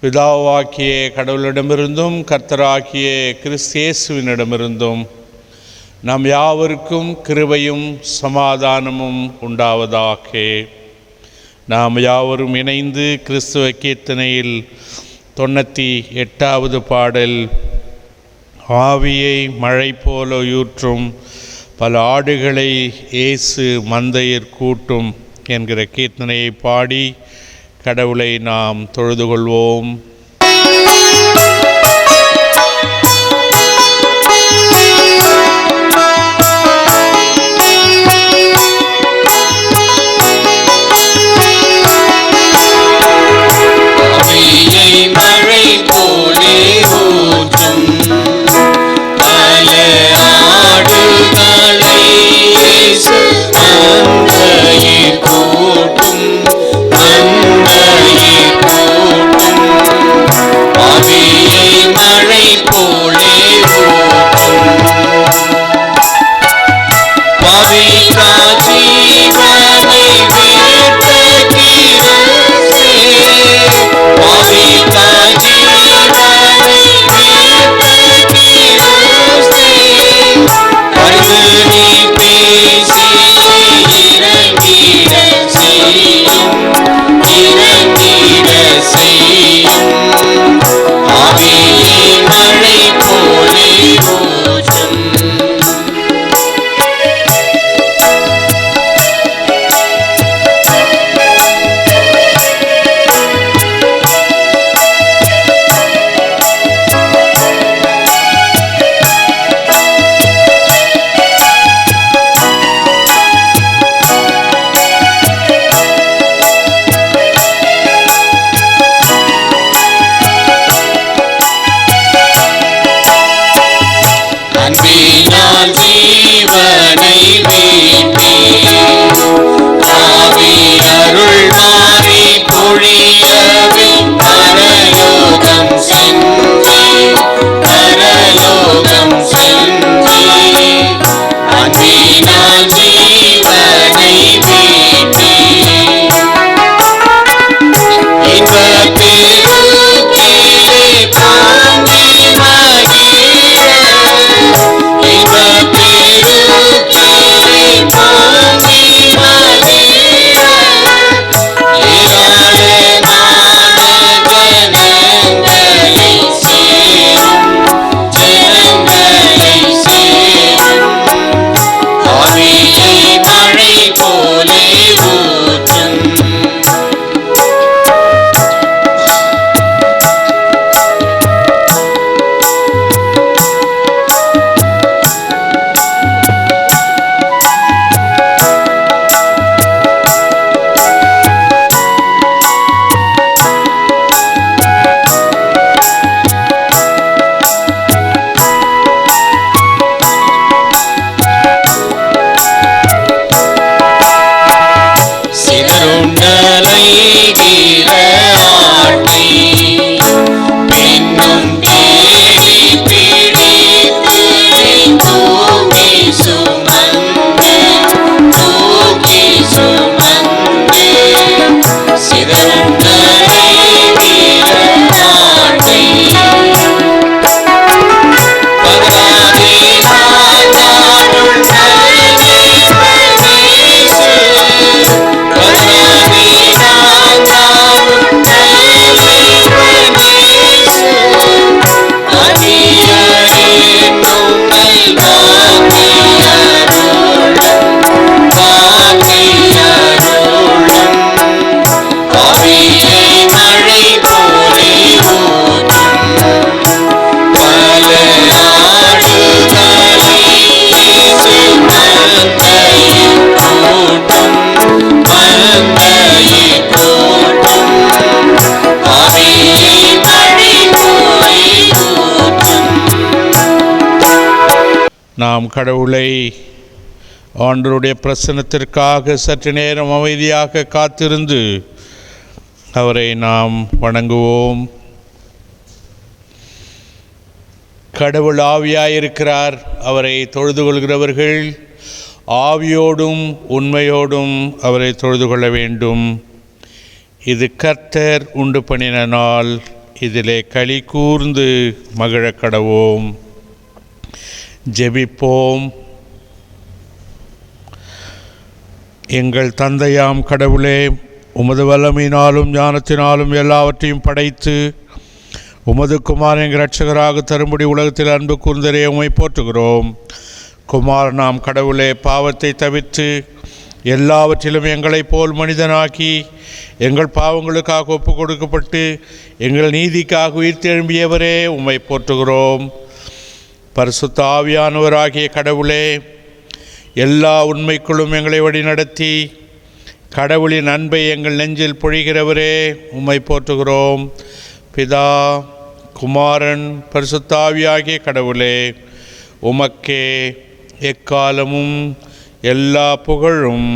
பிதாவாகிய கடவுளிடமிருந்தும் கர்த்தராகிய கிறிஸ்து இயேசுவினிடமிருந்தும் நம் யாவருக்கும் கிருபையும் சமாதானமும் உண்டாவதாக. நாம் யாவரும் இணைந்து கிறிஸ்துவ கீர்த்தனையில் 98வது பாடல், ஆவியை மழை போல ஊற்றும் பல ஆடுகளை இயேசு மந்தையர் கூட்டும் என்கிற கீர்த்தனையை பாடி கடவுளை நாம் தொழுது கொள்வோம். மழை போலே ஊற்றும் பல ஆடுகளை இயேசு மந்தையர் கூட்டும் ஆவியை மழை போலே ஊற்றும் பவித்ரா ஜீவனை வீட்ட கிரசே பவித்ரா ஜீவனை வீட்ட கிரசே பரிசுனி பேசி இறங்கிட செய்யும் ஆவியை மழை போலே ஊற்றும். அன்பினால் ஜீவனை வீட்டி ஆவி அருள் மாறி பொழியவே பரலோகம் சென்றே அன்பினால் ஜீவனை வீட்டி இன்பப் பெருக்கிலே பாங்கி மகிழ இன்பப் பெருக்கிலே பாங்கி மகிழ ஏராளமான ஜனங்களை சேரும் ஆவியை மழை போலே ஊற்றும். சிதறுண்டலைகிற ஆட்டி பின்னும் தேடி பிடித்து தூக்கி சுமந்து சிதறுண்டலைகிற ஆட்டி பகவானே நானுள் நாம் கடவுளை ஆண்டவருடைய பிரசன்னத்திற்காக சற்று நேரம் அமைதியாக காத்திருந்து அவரை நாம் வணங்குவோம். கடவுள் ஆவியாயிருக்கிறார். அவரை தொழுது கொள்கிறவர்கள் ஆவியோடும் உண்மையோடும் அவரை தொழுது கொள்ள வேண்டும். இது கர்த்தர் உண்டு பண்ணின நாள். இதிலே களி கூர்ந்து மகிழக் கடவோம். ஜெபிப்போம். எங்கள் தந்தையாம் கடவுளே, உமது வல்லமையினாலும் ஞானத்தினாலும் எல்லாவற்றையும் படைத்து உமது குமாரன் எங்கள் இரட்சகராக தரும்படி உலகத்தில் அன்பு கூர்ந்தரே உம்மை போற்றுகிறோம். குமாரனாம் கடவுளே, பாவத்தை தவிர்த்து எல்லாவற்றிலும் எங்களைப் போல் மனிதனாக்கி எங்கள் பாவங்களுக்காக ஒப்பு கொடுக்கப்பட்டு எங்கள் நீதிக்காக உயிர்த்தெழும்பியவரே உம்மை போற்றுகிறோம். பரிசுத்த ஆவியானவராகிய கடவுளே, எல்லா உண்மைக்குள்ளும் எங்களை வழிநடத்தி கடவுளின் அன்பை எங்கள் நெஞ்சில் பொழிகிறவரே உம்மை போற்றுகிறோம். பிதா, குமாரன், பரிசுத்த ஆவியாகிய கடவுளே, உமக்கே எக்காலமும் எல்லா புகழும்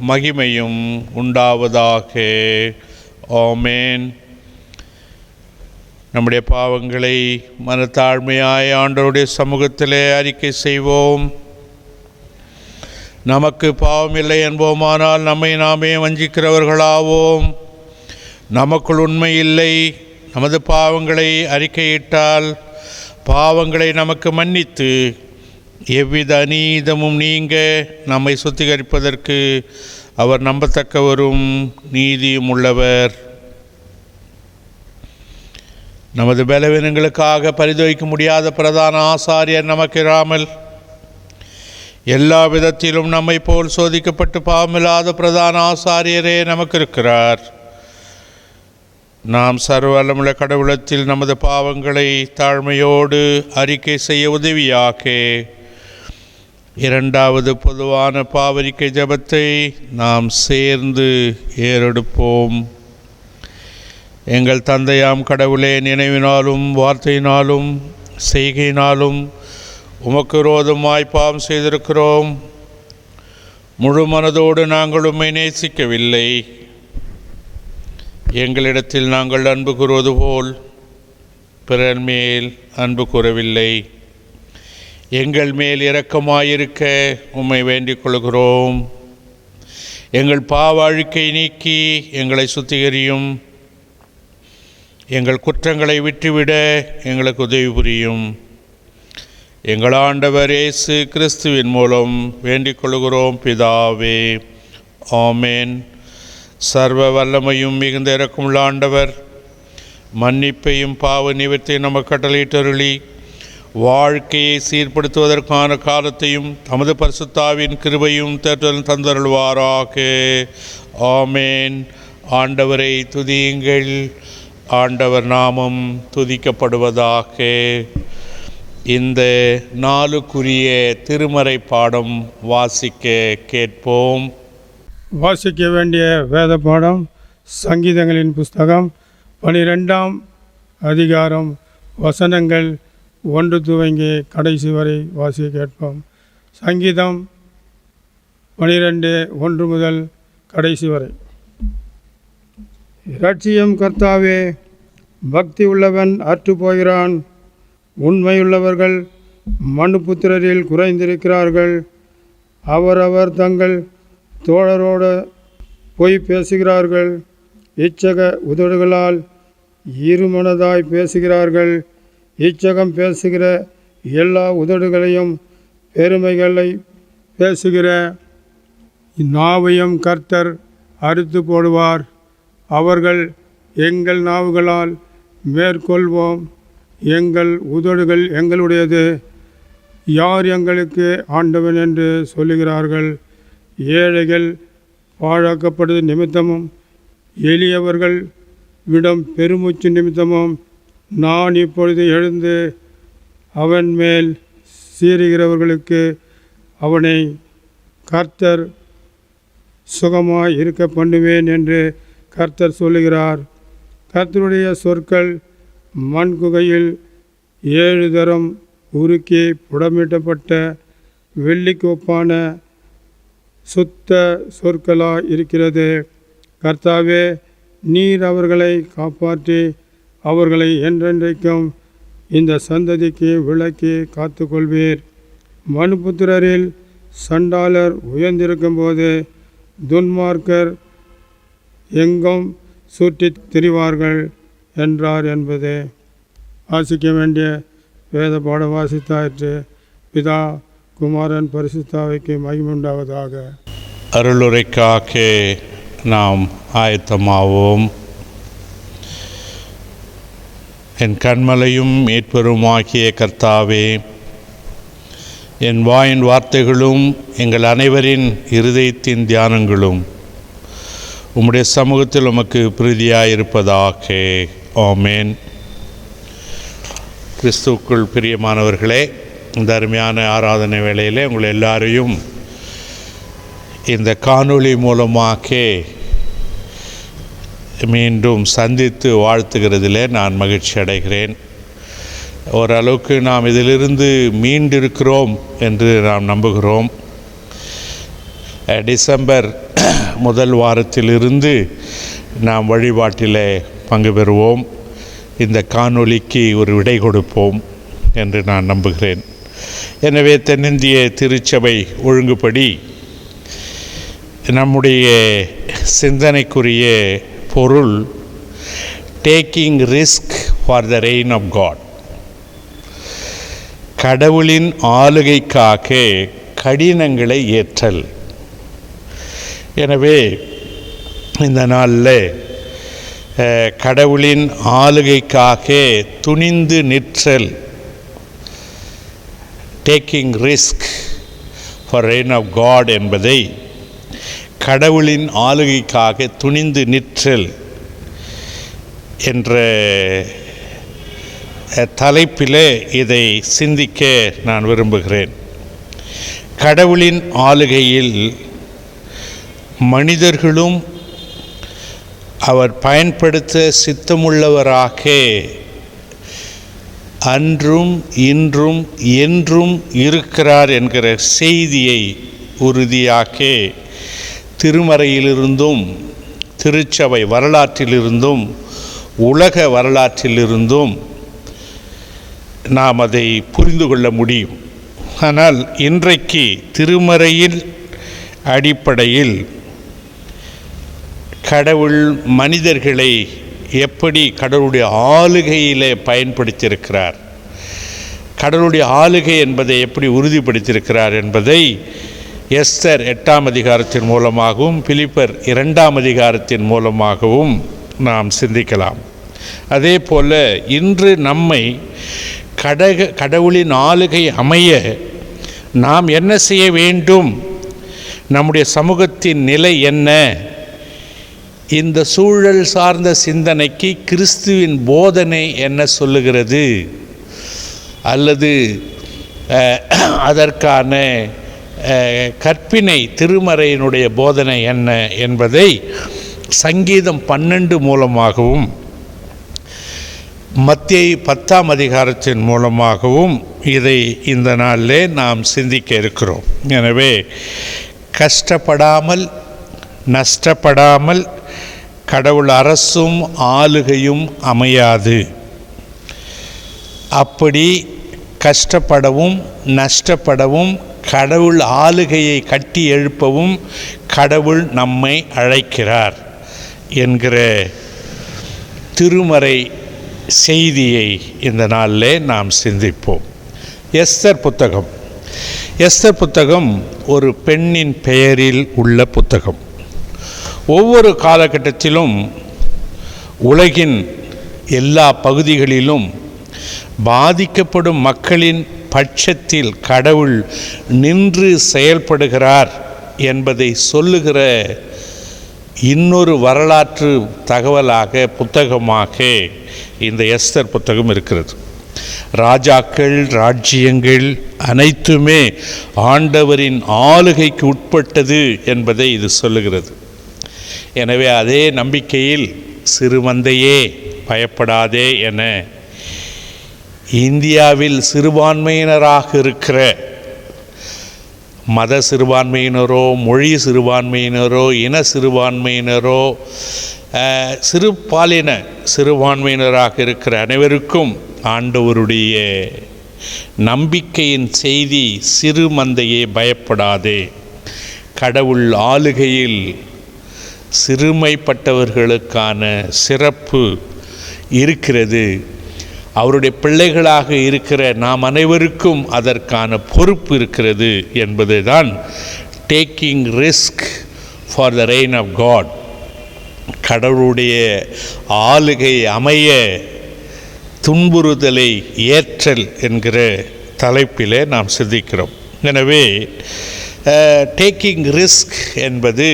மகிமையும் உண்டாவதாக. ஆமென். நம்முடைய பாவங்களை மனத்தாழ்மையாய் ஆண்டவருடைய சமூகத்திலே அறிக்கை செய்வோம். நமக்கு பாவமில்லை என்போமானால் நம்மை நாமே வஞ்சிக்கிறவர்களாவோம். நமக்குள் உண்மை இல்லை. நமது பாவங்களை அறிக்கையிட்டால் பாவங்களை நமக்கு மன்னித்து எவ்வித அநீதமும் நீங்க நம்மை சுத்திகரிப்பதற்கு அவர் நம்பத்தக்கவரும் நீதியும் உள்ளவர். நமது பலவீனங்களுக்காக பரிதவிக்க முடியாத பிரதான ஆசாரியர் நமக்கு இராமல் எல்லா விதத்திலும் நம்மை போல் சோதிக்கப்பட்டு பாவமில்லாத பிரதான ஆசாரியரே நமக்கு இருக்கிறார். நாம் சர்வவல்லமுள்ள கடவுளத்தில் நமது பாவங்களை தாழ்மையோடு அறிக்கை செய்ய உதவியாக இரண்டாவது பொதுவான பாவரிக்கை ஜெபத்தை நாம் சேர்ந்து ஏறெடுப்போம். எங்கள் தந்தையாம் கடவுளே, நினைவினாலும் வார்த்தையினாலும் செய்கையினாலும் உமக்கு விரோதமாய் பாவம் செய்திருக்கிறோம். முழு மனதோடு நாங்கள் உம்மை நேசிக்கவில்லை. எங்களிடத்தில் நாங்கள் அன்பு கூறுவது போல் பிறர் மேல் அன்பு கூறவில்லை. எங்கள் மேல் இரக்கமாயிருக்க உம்மை வேண்டிக் கொள்கிறோம். எங்கள் பாவ அழுக்கை நீக்கி எங்களை சுத்திகரியும். எங்கள் குற்றங்களை விட்டுவிட எங்களுக்கு உதவி புரியும். எங்கள் ஆண்டவர் இயேசு கிறிஸ்துவின் மூலம் வேண்டிக் கொள்கிறோம் பிதாவே. ஆமென். சர்வ வல்லமையும் மிகுந்த இரக்கமுள்ள ஆண்டவர் மன்னிப்பையும் பாவ நிவர்த்தியும் நமக்கு கட்டளையிட்டருளி வாழ்க்கையை சீர்படுத்துவதற்கான காலத்தையும் தமது பரிசுத்தாவின் கிருபையும் தேற்றலும் தந்தருள்வாராக. ஆமென். ஆண்டவரை துதியுங்கள். ஆண்டவர் நாமம் துதிக்கப்படுவதாக. இந்த நாளுக்குரிய திருமறை பாடம் வாசிக்க கேட்போம். வாசிக்க வேண்டிய வேத பாடம் சங்கீதங்களின் புஸ்தகம் 12ஆம் அதிகாரம் வசனங்கள் 1 துவங்கி கடைசி வரை வாசிக்க கேட்போம். சங்கீதம் 12 1 முதல் கடைசி வரை. இரட்சியம் கர்த்தாவே, பக்தி உள்ளவன் அற்று போகிறான். உண்மையுள்ளவர்கள் மனுபுத்திரரில் குறைந்திருக்கிறார்கள். அவரவர் தங்கள் தோழரோடு பொய் பேசுகிறார்கள். இச்சக உதடுகளால் இருமனதாய் பேசுகிறார்கள். இச்சகம் பேசுகிற எல்லா உதடுகளையும் பெருமைகளை பேசுகிற நாவையும் கர்த்தர் அறுத்து போடுவார். அவர்கள் எங்கள் நாவுகளால் மேற்கொள்வோம், எங்கள் உதடுகள் எங்களுடையது, யார் எங்களுக்கு ஆண்டவன் என்று சொல்லுகிறார்கள். ஏழைகள் பாழாக்கப்படுவது நிமித்தமும் எளியவர்கள் விடம் பெருமூச்சு நிமித்தமும் நான் இப்பொழுது எழுந்து அவன் மேல் சீறுகிறவர்களுக்கு அவனை கர்த்தர் சுகமாய் இருக்க பண்ணுவேன் என்று கர்த்தர் சொல்லுகிறார். கர்த்தருடைய சொற்கள் மண் குகையில் 7 தரம் உருக்கி புடமிட்டப்பட்ட வெள்ளிக்கு ஒப்பான சுத்த சொற்களாய் இருக்கிறது. கர்த்தாவே, நீர் அவர்களை காப்பாற்றி அவர்களை என்றென்றைக்கும் இந்த சந்ததிக்கு விலக்கி காத்துக்கொள்வீர். மனுபுத்திரரில் சண்டாளர் உயர்ந்திருக்கும்போது துன்மார்க்கர் எங்கும் சுற்றித் திரிவார்கள். என்றார் என்பதே. வாசிக்க வேண்டிய வேத பாடம் வாசித்தாயிற்று. பிதா குமாரன் பரிசுத்தாவிக்கு மகிமுண்டாவதாக. அருளுரைக்காக நாம் ஆயத்தமாவோம். என் கண்மலையும் மீட்பெருமாகிய கர்த்தாவே, என் வாயின் வார்த்தைகளும் எங்கள் அனைவரின் இருதயத்தின் தியானங்களும் உம்முடைய சமூகத்தில் உமக்கு பிரீதியாயிருப்பதாக. ஆமென். கிறிஸ்துவுக்குள் பிரியமானவர்களே, இந்த அருமையான ஆராதனை வேளையிலே உங்கள் எல்லாரையும் இந்த காணொளி மூலமாக மீண்டும் சந்தித்து வாழ்த்துகிறதிலே நான் மகிழ்ச்சி அடைகிறேன். ஓரளவுக்கு நாம் இதிலிருந்து மீண்டிருக்கிறோம் என்று நாம் நம்புகிறோம். டிசம்பர் முதல் வாரத்திலிருந்து நாம் வழிபாட்டில் பங்கு பெறுவோம். இந்த காணொளிக்கு ஒரு விடை கொடுப்போம் என்று நான் நம்புகிறேன். எனவே தென்னிந்திய திருச்சபை ஒழுங்குப்படி நம்முடைய சிந்தனைக்குரிய பொருள் taking risk for the reign of God. கடவுளின் ஆளுகைக்காக கடினங்களை ஏற்றல். எனவே இந்த நாளில் கடவுளின் ஆளுகைக்காக துணிந்து நிற்றல், taking risk for reign of God என்பதை கடவுளின் ஆளுகைக்காக துணிந்து நிற்றல் என்ற தலைப்பிலே இதை சிந்திக்க நான் விரும்புகிறேன். கடவுளின் ஆளுகையில் மனிதர்களும் அவர் பயன்படுத்த சித்தமுள்ளவராக அன்றும் இன்றும் என்றும் இருக்கிறார் என்கிற செய்தியை உறுதியாக்க திருமறையிலிருந்தும் திருச்சபை வரலாற்றிலிருந்தும் உலக வரலாற்றிலிருந்தும் நாம் அதை புரிந்து கொள்ள முடியும். ஆனால் இன்றைக்கு திருமறையின் அடிப்படையில் கடவுள் மனிதர்களை எப்படி கடவுளுடைய ஆளுகையிலே பயன்படுத்தியிருக்கிறார், கடவுளுடைய ஆளுகை என்பதை எப்படி உறுதிப்படுத்தியிருக்கிறார் என்பதை எஸ்தர் 8ஆம் அதிகாரத்தின் மூலமாகவும் பிலிப்பர் 2ஆம் அதிகாரத்தின் மூலமாகவும் நாம் சிந்திக்கலாம். அதே போல் இன்று நம்மை கடவுளின் ஆளுகை அமைய நாம் என்ன செய்ய வேண்டும், நம்முடைய சமூகத்தின் நிலை என்ன, இந்த சூழல் சார்ந்த சிந்தனைக்கு கிறிஸ்துவின் போதனை என்ன சொல்லுகிறது, அல்லது அதற்கான கற்பினை திருமறையினுடைய போதனை என்ன என்பதை சங்கீதம் 12 மூலமாகவும் மத்தேயு 10ஆம் அதிகாரத்தின் மூலமாகவும் இதை இந்த நாளிலே நாம் சிந்திக்க இருக்கிறோம். எனவே கஷ்டப்படாமல் நஷ்டப்படாமல் கடவுள் அரசும் ஆளுகையும் அமையாது. அப்படி கஷ்டப்படவும் நஷ்டப்படவும் கடவுள் ஆளுகையை கட்டி எழுப்பவும் கடவுள் நம்மை அழைக்கிறார் என்கிற திருமறை செய்தியை இந்த நாளிலே நாம் சிந்திப்போம். எஸ்தர் புத்தகம் ஒரு பெண்ணின் பெயரில் உள்ள புத்தகம். ஒவ்வொரு காலகட்டத்திலும் உலகின் எல்லா பகுதிகளிலும் பாதிக்கப்படும் மக்களின் பட்சத்தில் கடவுள் நின்று செயல்படுகிறார் என்பதை சொல்லுகிற இன்னொரு வரலாற்று தகவலாக புத்தகமாக இந்த எஸ்தர் புத்தகம் இருக்கிறது. ராஜாக்கள் ராஜ்யங்கள் அனைத்துமே ஆண்டவரின் ஆளுகைக்கு உட்பட்டது என்பதை இது சொல்லுகிறது. எனவே அதே நம்பிக்கையில் சிறுமந்தையே பயப்படாதே என இந்தியாவில் சிறுபான்மையினராக இருக்கிற மத சிறுபான்மையினரோ மொழி சிறுபான்மையினரோ இன சிறுபான்மையினரோ சிறுபாலின சிறுபான்மையினராக இருக்கிற அனைவருக்கும் ஆண்டவருடைய நம்பிக்கையின் செய்தி, சிறுமந்தையே பயப்படாதே, கடவுள் ஆளுகையில் சிறுமைப்பட்டவர்களுக்கான சிறப்பு இருக்கிறது. அவருடைய பிள்ளைகளாக இருக்கிற நாம் அனைவருக்கும் அதற்கான பொறுப்பு இருக்கிறது என்பது தான் taking risk for the reign of God. கடவுளுடைய ஆளுகை அமைய துன்புறுதலை ஏற்றல் என்கிற தலைப்பிலே நாம் சிந்திக்கிறோம். எனவே டேக்கிங் ரிஸ்க் என்பது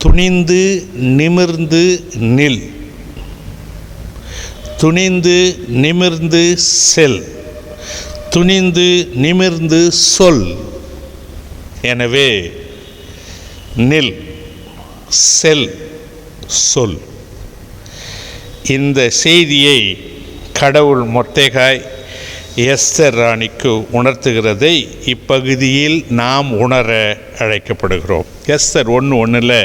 துணிந்து நிமிர்ந்து நில், துணிந்து நிமிர்ந்து செல், துணிந்து நிமிர்ந்து சொல். எனவே நில், செல், சொல். இந்த செய்தியை கடவுள் மொர்தெகாய் எஸ்தர் ராணிக்கு உணர்த்துகிறதை இப்பகுதியில் நாம் உணர அழைக்கப்படுகிறோம். எஸ்தர் 1:1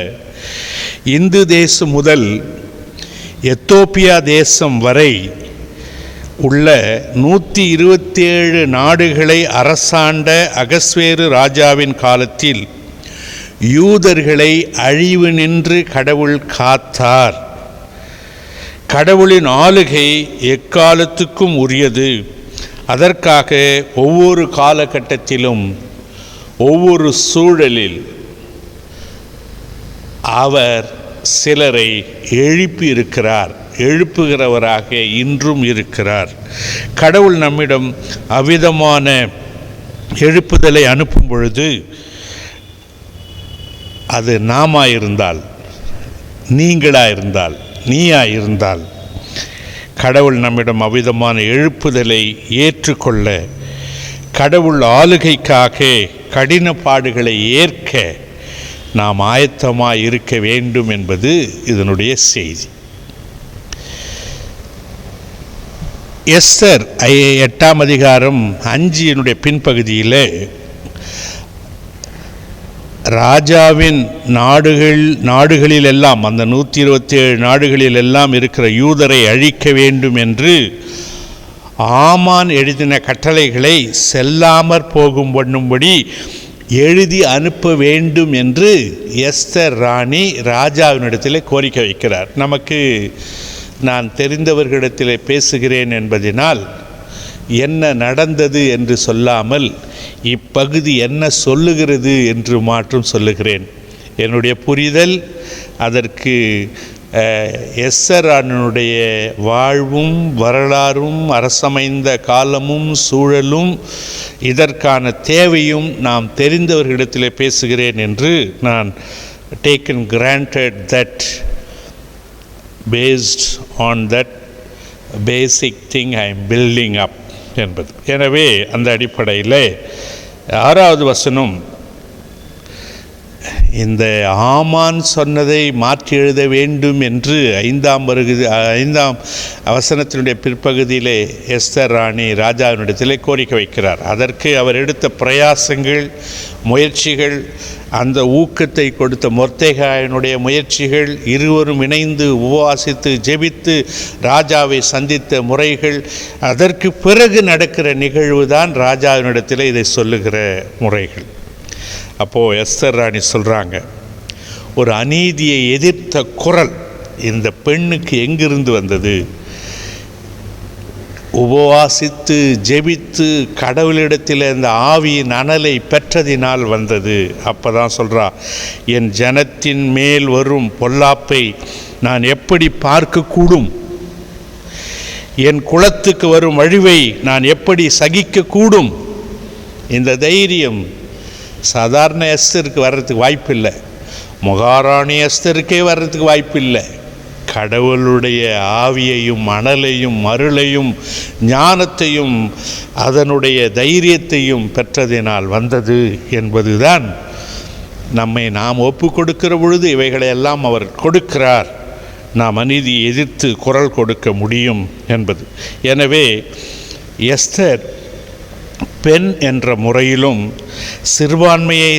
இந்து தேசம் முதல் எத்தோப்பியா தேசம் வரை உள்ள 127 நாடுகளை அரசாண்ட அகஸ்வேரு ராஜாவின் காலத்தில் யூதர்களை அழிவு நின்று கடவுள் காத்தார். கடவுளின் ஆளுகை எக்காலத்துக்கும் உரியது. அதற்காக ஒவ்வொரு காலகட்டத்திலும் ஒவ்வொரு சூழலில் அவர் சிலரை எழுப்பி இருக்கிறார், எழுப்புகிறவராக இன்றும் இருக்கிறார். கடவுள் நம்மிடம் அவ்விதமான எழுப்புதலை அனுப்பும் பொழுது அது நாமாயிருந்தால், நீங்களாயிருந்தால், நீயாயிருந்தால் கடவுள் நம்மிடம் அவ்விதமான எழுப்புதலை ஏற்றுக்கொள்ள, கடவுள் ஆளுகைக்காக கடின பாடுகளை ஏற்க நாம் ஆயத்தமாக இருக்க வேண்டும் என்பது இதனுடைய செய்தி. எஸ்தர் 8ஆம் அதிகாரம் 5 பின்பகுதியில் ராஜாவின் நாடுகளிலெல்லாம், அந்த 127 நாடுகளிலெல்லாம் இருக்கிற யூதரை அழிக்க வேண்டும் என்று ஆமான் எழுதின கட்டளைகளை செல்லாமற் போகும் பண்ணும்படி எழுதி அனுப்ப வேண்டும் என்று எஸ்தர் ராணி ராஜாவினிடத்தில் கோரிக்கை வைக்கிறார். நமக்கு நான் தெரிந்தவர்களிடத்தில் பேசுகிறேன் என்பதினால் என்ன நடந்தது என்று சொல்லாமல் இப்பகுதி என்ன சொல்லுகிறது என்று மாற்றும் சொல்லுகிறேன். என்னுடைய புரிதல் அதற்கு எஸ்தர் ராணியுடைய வாழ்வும் வரலாறும் அரசமைந்த காலமும் சூழலும் இதற்கான தேவையும் நாம் தெரிந்தவர்களிடத்தில் பேசுகிறேன் என்று நான் taken granted that based on that basic thing I am building up என்பது. எனவே அந்த அடிப்படையில் 6வது வசனம் இந்த ஆமான் சொன்னதை மாற்றி எழுத வேண்டும் என்று 5ஆம் வசனத்தினுடைய பிற்பகுதியிலே எஸ்தர் ராணி ராஜாவினிடத்திலே கோரிக்கை வைக்கிறார். அதற்கு அவர் எடுத்த பிரயாசங்கள், முயற்சிகள், அந்த ஊக்கத்தை கொடுத்த மொர்தெகாயினுடைய முயற்சிகள், இருவரும் இணைந்து உபவாசித்து ஜெபித்து ராஜாவை சந்தித்த முறைகள், அதற்கு பிறகு நடக்கிற நிகழ்வு தான் ராஜாவினிடத்தில் இதை சொல்லுகிற முறைகள். அப்போது எஸ்தர் ராணி சொல்கிறாங்க, ஒரு அநீதியை எதிர்த்த குரல் இந்த பெண்ணுக்கு எங்கிருந்து வந்தது? உபவாசித்து ஜெபித்து கடவுளிடத்தில் இந்த ஆவியின் அனலை பெற்றதினால் வந்தது. அப்போ தான் சொல்கிறா, என் ஜனத்தின் மேல் வரும் பொல்லாப்பை நான் எப்படி பார்க்கக்கூடும்? என் குலத்துக்கு வரும் அழிவை நான் எப்படி சகிக்கக்கூடும்? இந்த தைரியம் சாதாரண எஸ்தருக்கு வர்றதுக்கு வாய்ப்பில்லை, மகாராணி எஸ்தருக்கே வர்றதுக்கு வாய்ப்பில்லை. கடவுளுடைய ஆவியையும் அனலையும் அருளையும் ஞானத்தையும் அதனுடைய தைரியத்தையும் பெற்றதினால் வந்தது என்பதுதான். நம்மை நாம் ஒப்பு கொடுக்கிற பொழுது இவைகளையெல்லாம் அவர் கொடுக்கிறார். நாம் அநீதியை எதிர்த்து குரல் கொடுக்க முடியும் என்பது. எனவே எஸ்தர் பெண் என்ற முறையிலும் சிறுபான்மையை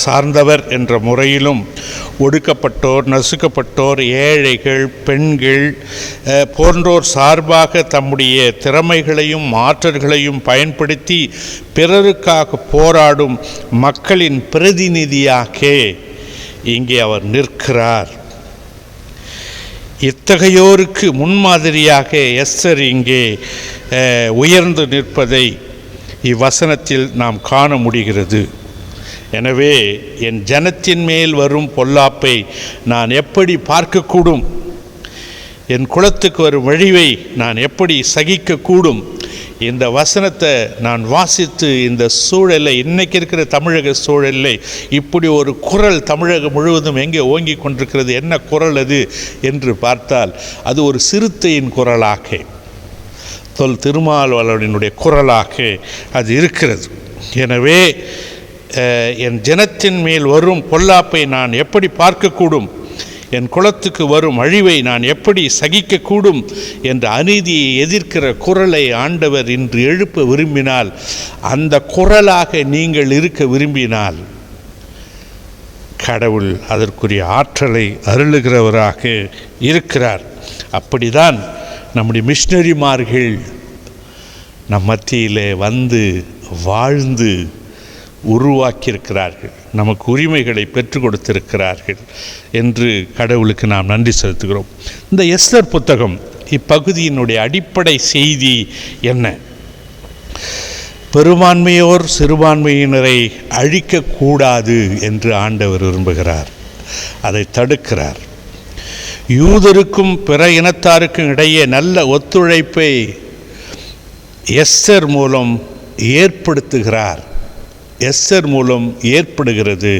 சார்ந்தவர் என்ற முறையிலும் ஒடுக்கப்பட்டோர், நசுக்கப்பட்டோர், ஏழைகள், பெண்கள் போன்றோர் சார்பாக தம்முடைய திறமைகளையும் ஆற்றல்களையும் பயன்படுத்தி பிறருக்காக போராடும் மக்களின் பிரதிநிதியாக இங்கே அவர் நிற்கிறார். இத்தகையோருக்கு முன்மாதிரியாக எஸ்தர் இங்கே உயர்ந்து நிற்பதை இவ்வசனத்தில் நாம் காண முடிகிறது. எனவே என் ஜனத்தின் மேல் வரும் பொல்லாப்பை நான் எப்படி பார்க்கக்கூடும்? என் குலத்துக்கு வரும் வழிவை நான் எப்படி சகிக்கக்கூடும்? இந்த வசனத்தை நான் வாசித்து இந்த சூழலை, இன்றைக்கி இருக்கிற தமிழக சூழலை, இப்படி ஒரு குரல் தமிழகம் முழுவதும் எங்கே ஓங்கி கொண்டிருக்கிறது, என்ன குரல் அது என்று பார்த்தால் அது ஒரு சிறுத்தையின் குரலாக, தொல் திருமாவளவனுடைய குரலாக அது இருக்கிறது. எனவே என் ஜனத்தின் மேல் வரும் பொல்லாப்பை நான் எப்படி பார்க்கக்கூடும்? என் குலத்துக்கு வரும் அழிவை நான் எப்படி சகிக்கக்கூடும் என்ற அநீதியை எதிர்க்கிற குரலை ஆண்டவர் இன்று எழுப்ப விரும்பினால், அந்த குரலாக நீங்கள் இருக்க விரும்பினால், கடவுள் அதற்குரிய ஆற்றலை அருளுகிறவராக இருக்கிறார். அப்படிதான் நம்முடைய மிஷனரிமார்கள் நம் மத்தியிலே வந்து வாழ்ந்து உருவாக்கியிருக்கிறார்கள், நமக்கு உரிமைகளை பெற்றுக் கொடுத்திருக்கிறார்கள் என்று கடவுளுக்கு நாம் நன்றி செலுத்துகிறோம். இந்த எஸ்தர் புத்தகம் இப்பகுதியினுடைய அடிப்படை செய்தி என்ன? பெரும்பான்மையோர் சிறுபான்மையினரை அழிக்கக்கூடாது என்று ஆண்டவர் விரும்புகிறார், அதை தடுக்கிறார். யூதருக்கும் பிற இனத்தாருக்கும் இடையே நல்ல ஒத்துழைப்பை எஸ்தர் மூலம் ஏற்படுத்துகிறார். எஸ்தர் மூலம் ஏற்படுகிறது.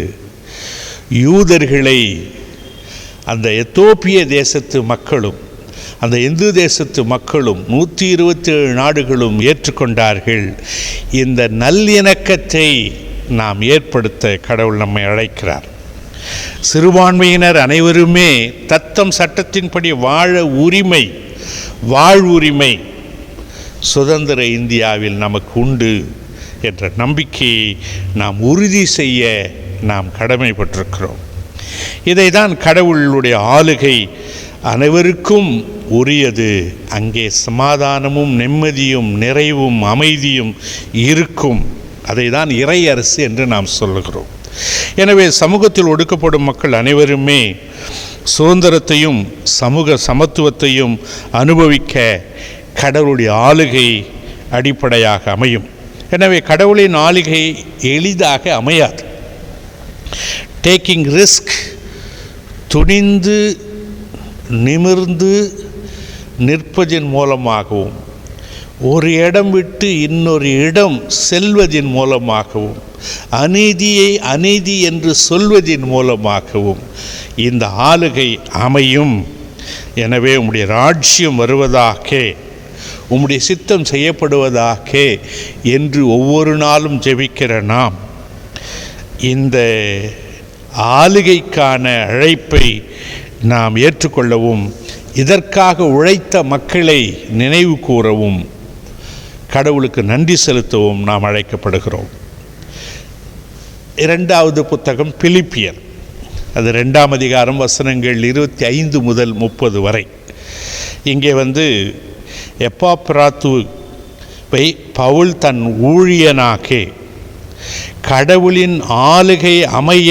யூதர்களை அந்த எத்தோப்பிய தேசத்து மக்களும் அந்த இந்து தேசத்து மக்களும் 127 நாடுகளும் ஏற்றுக்கொண்டார்கள். இந்த நல்லிணக்கத்தை நாம் ஏற்படுத்த கடவுள் நம்மை அழைக்கிறார். சிறுபான்மையினர் அனைவருமே தத்தம் சட்டத்தின்படி வாழ உரிமை, வாழ்வுரிமை சுதந்திர இந்தியாவில் நமக்கு உண்டு என்ற நம்பிக்கையை நாம் உறுதி செய்ய நாம் கடமைப்பட்டிருக்கிறோம். இதை தான் கடவுளுடைய ஆளுகை அனைவருக்கும் உரியது, அங்கே சமாதானமும் நிம்மதியும் நிறைவும் அமைதியும் இருக்கும், அதை தான் இறை அரசு என்று நாம் சொல்லுகிறோம். எனவே சமூகத்தில் ஒடுக்கப்படும் மக்கள் அனைவருமே சுதந்திரத்தையும் சமூக சமத்துவத்தையும் அனுபவிக்க கடவுளுடைய ஆளுகை அடிப்படையாக அமையும். எனவே கடவுளின் ஆளுகை எளிதாக அமையாது. டேக்கிங் ரிஸ்க், துணிந்து நிமிர்ந்து நிற்பதின் மூலமாகவும், ஒரு இடம் விட்டு இன்னொரு இடம் செல்வதின் மூலமாகவும், அநீதியை அநீதி என்று சொல்வதின் மூலமாகவும் இந்த ஆளுகை அமையும். எனவே உம்முடைய ராஜ்யம் வருவதாக, உம்முடைய சித்தம் செய்யப்படுவதாக என்று ஒவ்வொரு நாளும் ஜெபிக்கிற நாம் இந்த ஆளுகைக்கான அழைப்பை நாம் ஏற்றுக்கொள்ளவும், இதற்காக உழைத்த மக்களை நினைவு கூறவும், கடவுளுக்கு நன்றி செலுத்தவும் நாம் அழைக்கப்படுகிறோம். இரண்டாவது புத்தகம் பிலிப்பியர், அது 2ஆம் அதிகாரம் வசனங்கள் 25 முதல் 30 வரை. இங்கே எப்பாப்ராத்துவை பவுல் தன் ஊழியனாக கடவுளின் ஆளுகை அமைய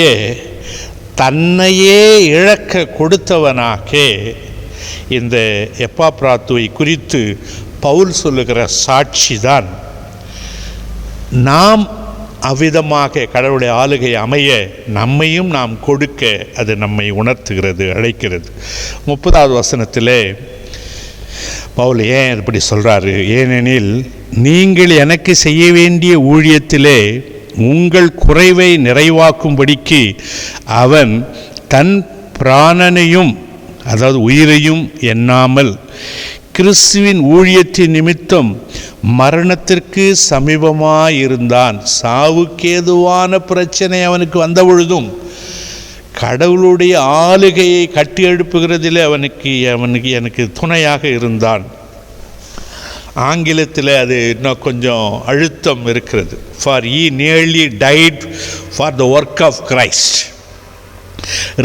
தன்னையே இழக்க கொடுத்தவனாக இந்த எப்பாப்ராத்துவை குறித்து பவுல் சொல்லுகிற சாட்சி தான் நாம் அவ்விதமாக கடவுளுடைய ஆளுகை அமைய நம்மையும் நாம் கொடுக்க அது நம்மை உணர்த்துகிறது, அழைக்கிறது. 30வது வசனத்திலே பவுல் ஏன் இப்படி சொல்கிறாரு? ஏனெனில் நீங்கள் எனக்கு செய்ய வேண்டிய ஊழியத்திலே உங்கள் குறைவை நிறைவாக்கும்படிக்கு அவன் தன் பிராணனையும், அதாவது உயிரையும் எண்ணாமல் கிறிஸ்துவின் ஊழியத்தின் நிமித்தம் மரணத்திற்கு சமீபமாயிருந்தான். சாவுக்கேதுவான பிரச்சனை அவனுக்கு வந்த பொழுதும் கடவுளுடைய ஆளுகையை கட்டி எழுப்புகிறதில் எனக்கு துணையாக இருந்தான். ஆங்கிலத்தில் அது இன்னும் கொஞ்சம் அழுத்தம் இருக்கிறது. For he nearly died for the work of Christ,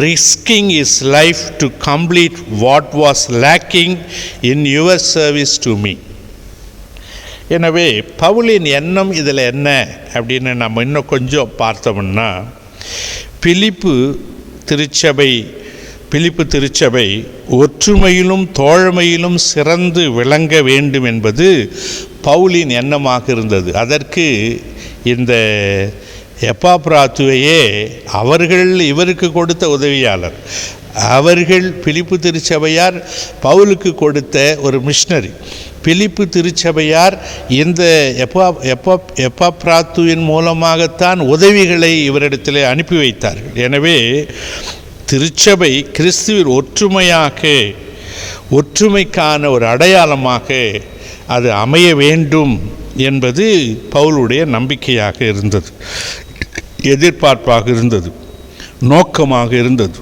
risking his life to complete what was lacking in your service to me. எனவே பவுலின் எண்ணம் இதில் என்ன அப்படின்னு நம்ம இன்னும் கொஞ்சம் பார்த்தோம்னா, பிலிப்பு திருச்சபை ஒற்றுமையிலும் தோழமையிலும் சிறந்து விளங்க வேண்டும் என்பது பவுலின் எண்ணமாக இருந்தது. அதற்கு இந்த எப்பாப்ராத்துவையே அவர்கள் இவருக்கு கொடுத்த உதவியாளர், அவர்கள் பிலிப்பு திருச்சபையார் பவுலுக்கு கொடுத்த ஒரு மிஷனரி. பிலிப்பு திருச்சபையார் இந்த எப்பாப்ராத்துவின் மூலமாகத்தான் உதவிகளை இவரிடத்தில் அனுப்பி வைத்தார்கள். எனவே திருச்சபை கிறிஸ்துவின் ஒற்றுமைக்கான ஒரு அடையாளமாக அது அமைய வேண்டும் என்பது பவுலுடைய நம்பிக்கையாக இருந்தது, எதிர்பார்ப்பாக இருந்தது, நோக்கமாக இருந்தது.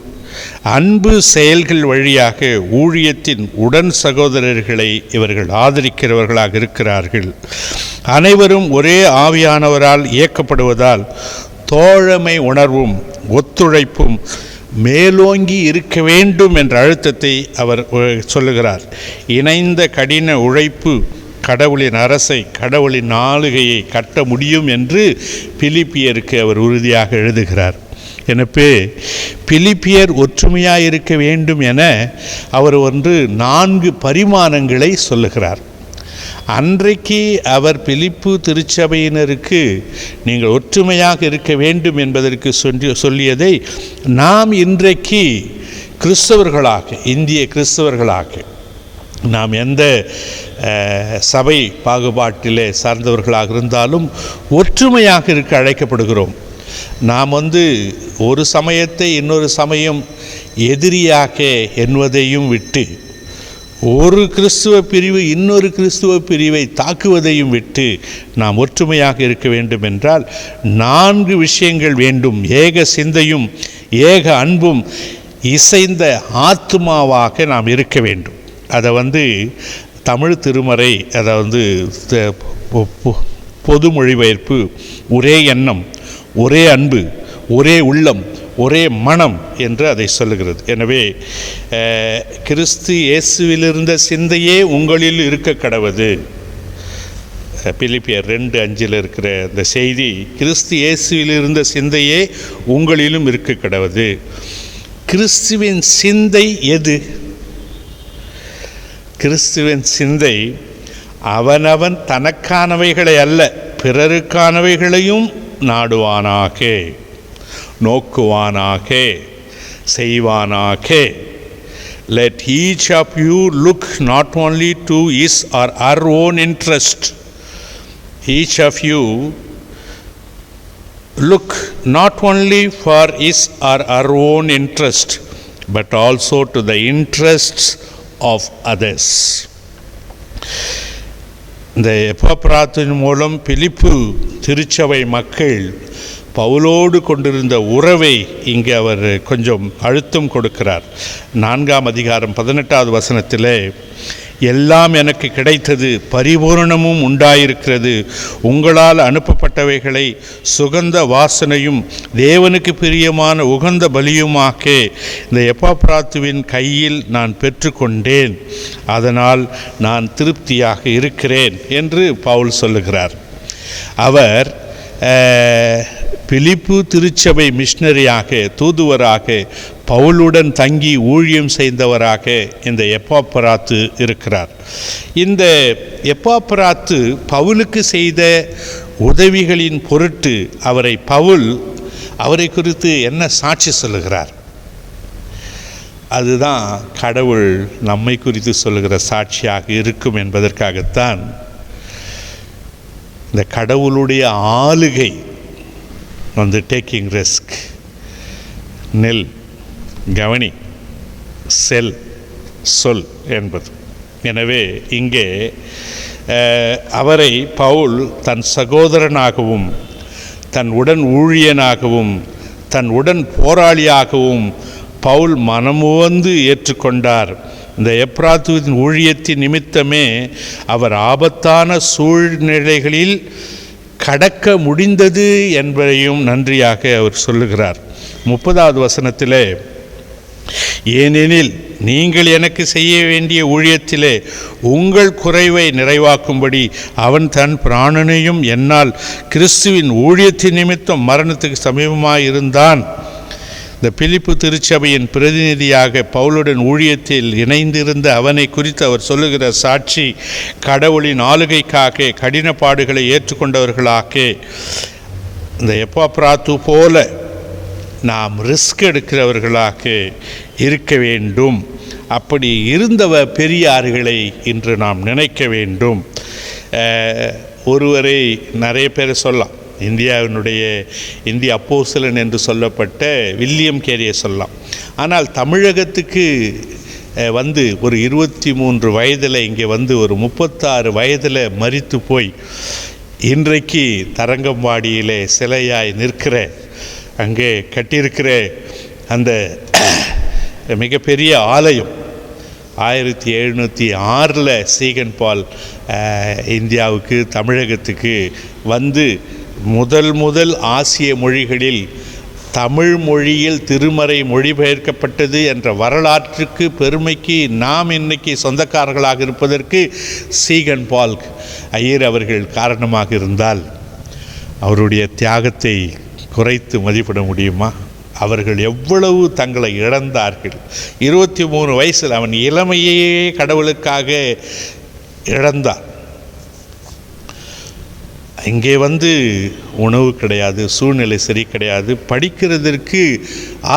அன்பு செயல்கள் வழியாக ஊழியத்தின் உடன் சகோதரர்களை இவர்கள் ஆதரிக்கிறவர்களாக இருக்கிறார்கள். அனைவரும் ஒரே ஆவியானவரால் இயக்கப்படுவதால் தோழமை உணர்வும் ஒத்துழைப்பும் மேலோங்கி இருக்க வேண்டும் என்ற அழுத்தத்தை அவர் சொல்லுகிறார். இணைந்த கடின உழைப்பு கடவுளின் அரசை, கடவுளின் ஆளுகையை கட்ட முடியும் என்று பிலிப்பியருக்கு அவர் உறுதியாக எழுதுகிறார். எனவே பிலிப்பியர் ஒற்றுமையாக இருக்க வேண்டும் என அவர் 4 பரிமாணங்களை சொல்லுகிறார். அன்றைக்கு அவர் பிலிப்பு திருச்சபையினருக்கு நீங்கள் ஒற்றுமையாக இருக்க வேண்டும் என்பதற்கு சொல்லியதை நாம் இன்றைக்கு கிறிஸ்தவர்களாக, இந்திய கிறிஸ்தவர்களாக, நாம் எந்த சபை பாகுபாட்டிலே சார்ந்தவர்களாக இருந்தாலும் ஒற்றுமையாக இருக்க அழைக்கப்படுகிறோம். நாம் ஒரு சமயத்தை இன்னொரு சமயம் எதிரியாக எண்ணுவதையும் விட்டு, ஒரு கிறிஸ்துவ பிரிவு இன்னொரு கிறிஸ்துவ பிரிவை தாக்குவதையும் விட்டு நாம் ஒற்றுமையாக இருக்க வேண்டும் என்றால் 4 விஷயங்கள் வேண்டும். ஏக சிந்தையும் ஏக அன்பும் இசைந்த ஆத்மாவாக நாம் இருக்க வேண்டும். அதை தமிழ் திருமறை, அதை பொது மொழிபெயர்ப்பு ஒரே எண்ணம், ஒரே அன்பு, ஒரே உள்ளம், ஒரே மனம் என்று அதை சொல்லுகிறது. எனவே கிறிஸ்து இயேசுவிலிருந்த சிந்தையே உங்களில் இருக்க கடவது. பிலிப்பியர் 2:5 இருக்கிற இந்த செய்தி, கிறிஸ்து இயேசுவிலிருந்த சிந்தையே உங்களிலும் இருக்க கடவது. கிறிஸ்துவின் சிந்தை எது? கிறிஸ்துவின் சிந்தை அவனவன் தனக்கானவைகளை அல்ல, பிறருக்கானவைகளையும் நாடுவானாக, நோக்குவானாக, செய்வானாக. Let each of you look not only to his or her own interest. Each of you look not only for his or her own interest, but also to the interests of others. இந்த எப்பாப்ராத்தின் மூலம் பிலிப்பு திருச்சபை மக்கள் பவுலோடு கொண்டிருந்த உறவை இங்கே அவர் கொஞ்சம் அழுத்தம் கொடுக்கிறார். 4ஆம் அதிகாரம் 18வது வசனத்திலே, எல்லாம் எனக்கு கிடைத்தது, பரிபூரணமும் உண்டாயிருக்கிறது, உங்களால் அனுப்பப்பட்டவைகளை சுகந்த வாசனையும் தேவனுக்கு பிரியமான உகந்த பலியுமாக்க இந்த எப்பாப்ராத்துவின் கையில் நான் பெற்றுக்கொண்டேன், அதனால் நான் திருப்தியாக இருக்கிறேன் என்று பவுல் சொல்லுகிறார். அவர் பிலிப்பு திருச்சபை மிஷனரியாக, தூதுவராக, பவுலுடன் தங்கி ஊழியம் செய்தவராக இந்த எப்பாப்ராத்து இருக்கிறார். இந்த எப்பாப்ராத்து பவுலுக்கு செய்த உதவிகளின் பொருட்டு அவரை குறித்து என்ன சாட்சி சொல்லுகிறார்? அதுதான் கடவுள் நம்மை குறித்து சொல்லுகிற சாட்சியாக இருக்கும் என்பதற்காகத்தான் இந்த கடவுளுடைய ஆளுகை டேக்கிங் ரிஸ்க், நெல், கவனி, செல், சொல் என்பது. எனவே இங்கே அவரை பவுல் தன் சகோதரனாகவும், தன் உடன் ஊழியனாகவும், தன் உடன் போராளியாகவும் பவுல் மனமுவந்து ஏற்றுக்கொண்டார். இந்த எப்பாப்ராத்துவின் ஊழியத்தின் நிமித்தமே அவர் ஆபத்தான சூழ்நிலைகளில் கடக்க முடிந்தது என்பதையும் நன்றியாக அவர் சொல்லுகிறார். 30வது வசனத்திலே, ஏனெனில் நீங்கள் எனக்கு செய்ய வேண்டிய ஊழியத்திலே உங்கள் குறைவை நிறைவாக்கும்படி அவன் தன் பிராணனையும் என்னால் கிறிஸ்துவின் ஊழியத்தின் நிமித்தம் மரணத்துக்கு சமீபமாக இருந்தான். இந்த பிலிப்பு திருச்சபையின் பிரதிநிதியாக பவுலுடன் ஊழியத்தில் இணைந்திருந்த அவனை குறித்து அவர் சொல்லுகிற சாட்சி, கடவுளின் ஆளுகைக்காக கடின பாடுகளை ஏற்றுக்கொண்டவர்களாக இந்த எப்பாப்ராத்து போல நாம் ரிஸ்க் எடுக்கிறவர்களாக இருக்க வேண்டும். அப்படி இருந்தவ பெரியார்களை இன்று நாம் நினைக்க வேண்டும். ஒருவரை நிறைய பேர் சொல்லலாம். இந்திய அப்போஸ்தலன் என்று சொல்லப்பட்ட வில்லியம் கேரியை சொல்லலாம். ஆனால் தமிழகத்துக்கு வந்து ஒரு 23 வயதில் இங்கே வந்து ஒரு 36 வயதில் மரித்து போய் இன்றைக்கு தரங்கம்பாடியிலே சிலையாய் நிற்கிற, அங்கே கட்டியிருக்கிற அந்த மிகப்பெரிய ஆலயம் 1706 சீகன் பால் இந்தியாவுக்கு, தமிழகத்துக்கு வந்து முதல் ஆசிய மொழிகளில் தமிழ் மொழியில் திருமறை மொழிபெயர்க்கப்பட்டது என்ற வரலாற்றுக்கு பெருமைக்கு நாம் இன்னைக்கு சொந்தக்காரர்களாக இருப்பதற்கு சீகன் பால் ஐயர் அவர்கள் காரணமாக இருந்தால் அவருடைய தியாகத்தை குறைத்து மதிப்பிட முடியுமா? அவர்கள் எவ்வளவு தங்களை இழந்தார்கள். 23 வயசில் அவன் இளமையே கடவுளுக்காக இழந்தான். இங்கே வந்து உணவு கிடையாது, சூழ்நிலை சரி கிடையாது, படிக்கிறதற்கு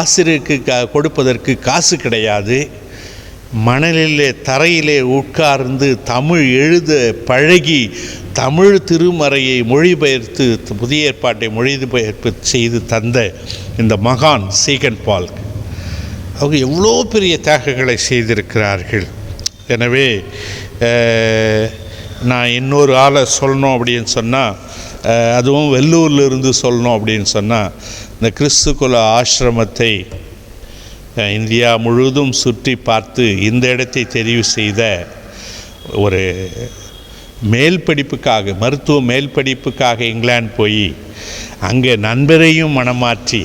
ஆசிரியருக்கு கொடுப்பதற்கு காசு கிடையாது, மணலிலே தரையிலே உட்கார்ந்து தமிழ் எழுத பழகி தமிழ் திருமறையை மொழிபெயர்த்து புதிய ஏற்பாட்டை மொழிபெயர்ப்பு செய்து தந்த இந்த மகான் சீகன் பால் அவங்க எவ்வளோ பெரிய தியாகங்களை செய்திருக்கிறார்கள். எனவே நான் இன்னொரு ஆளை சொல்லணும் அப்படின்னு சொன்னால், அதுவும் வெள்ளூர்லேருந்து சொல்லணும் அப்படின்னு சொன்னால், இந்த கிறிஸ்து குல ஆசிரமத்தை இந்தியா முழுவதும் சுற்றி பார்த்து இந்த இடத்தை தெரிவு செய்த ஒரு மேல் படிப்புக்காக, மருத்துவ மேல் படிப்புக்காக இங்கிலாந்து போய் அங்கே நண்பரையும் மனமாற்றி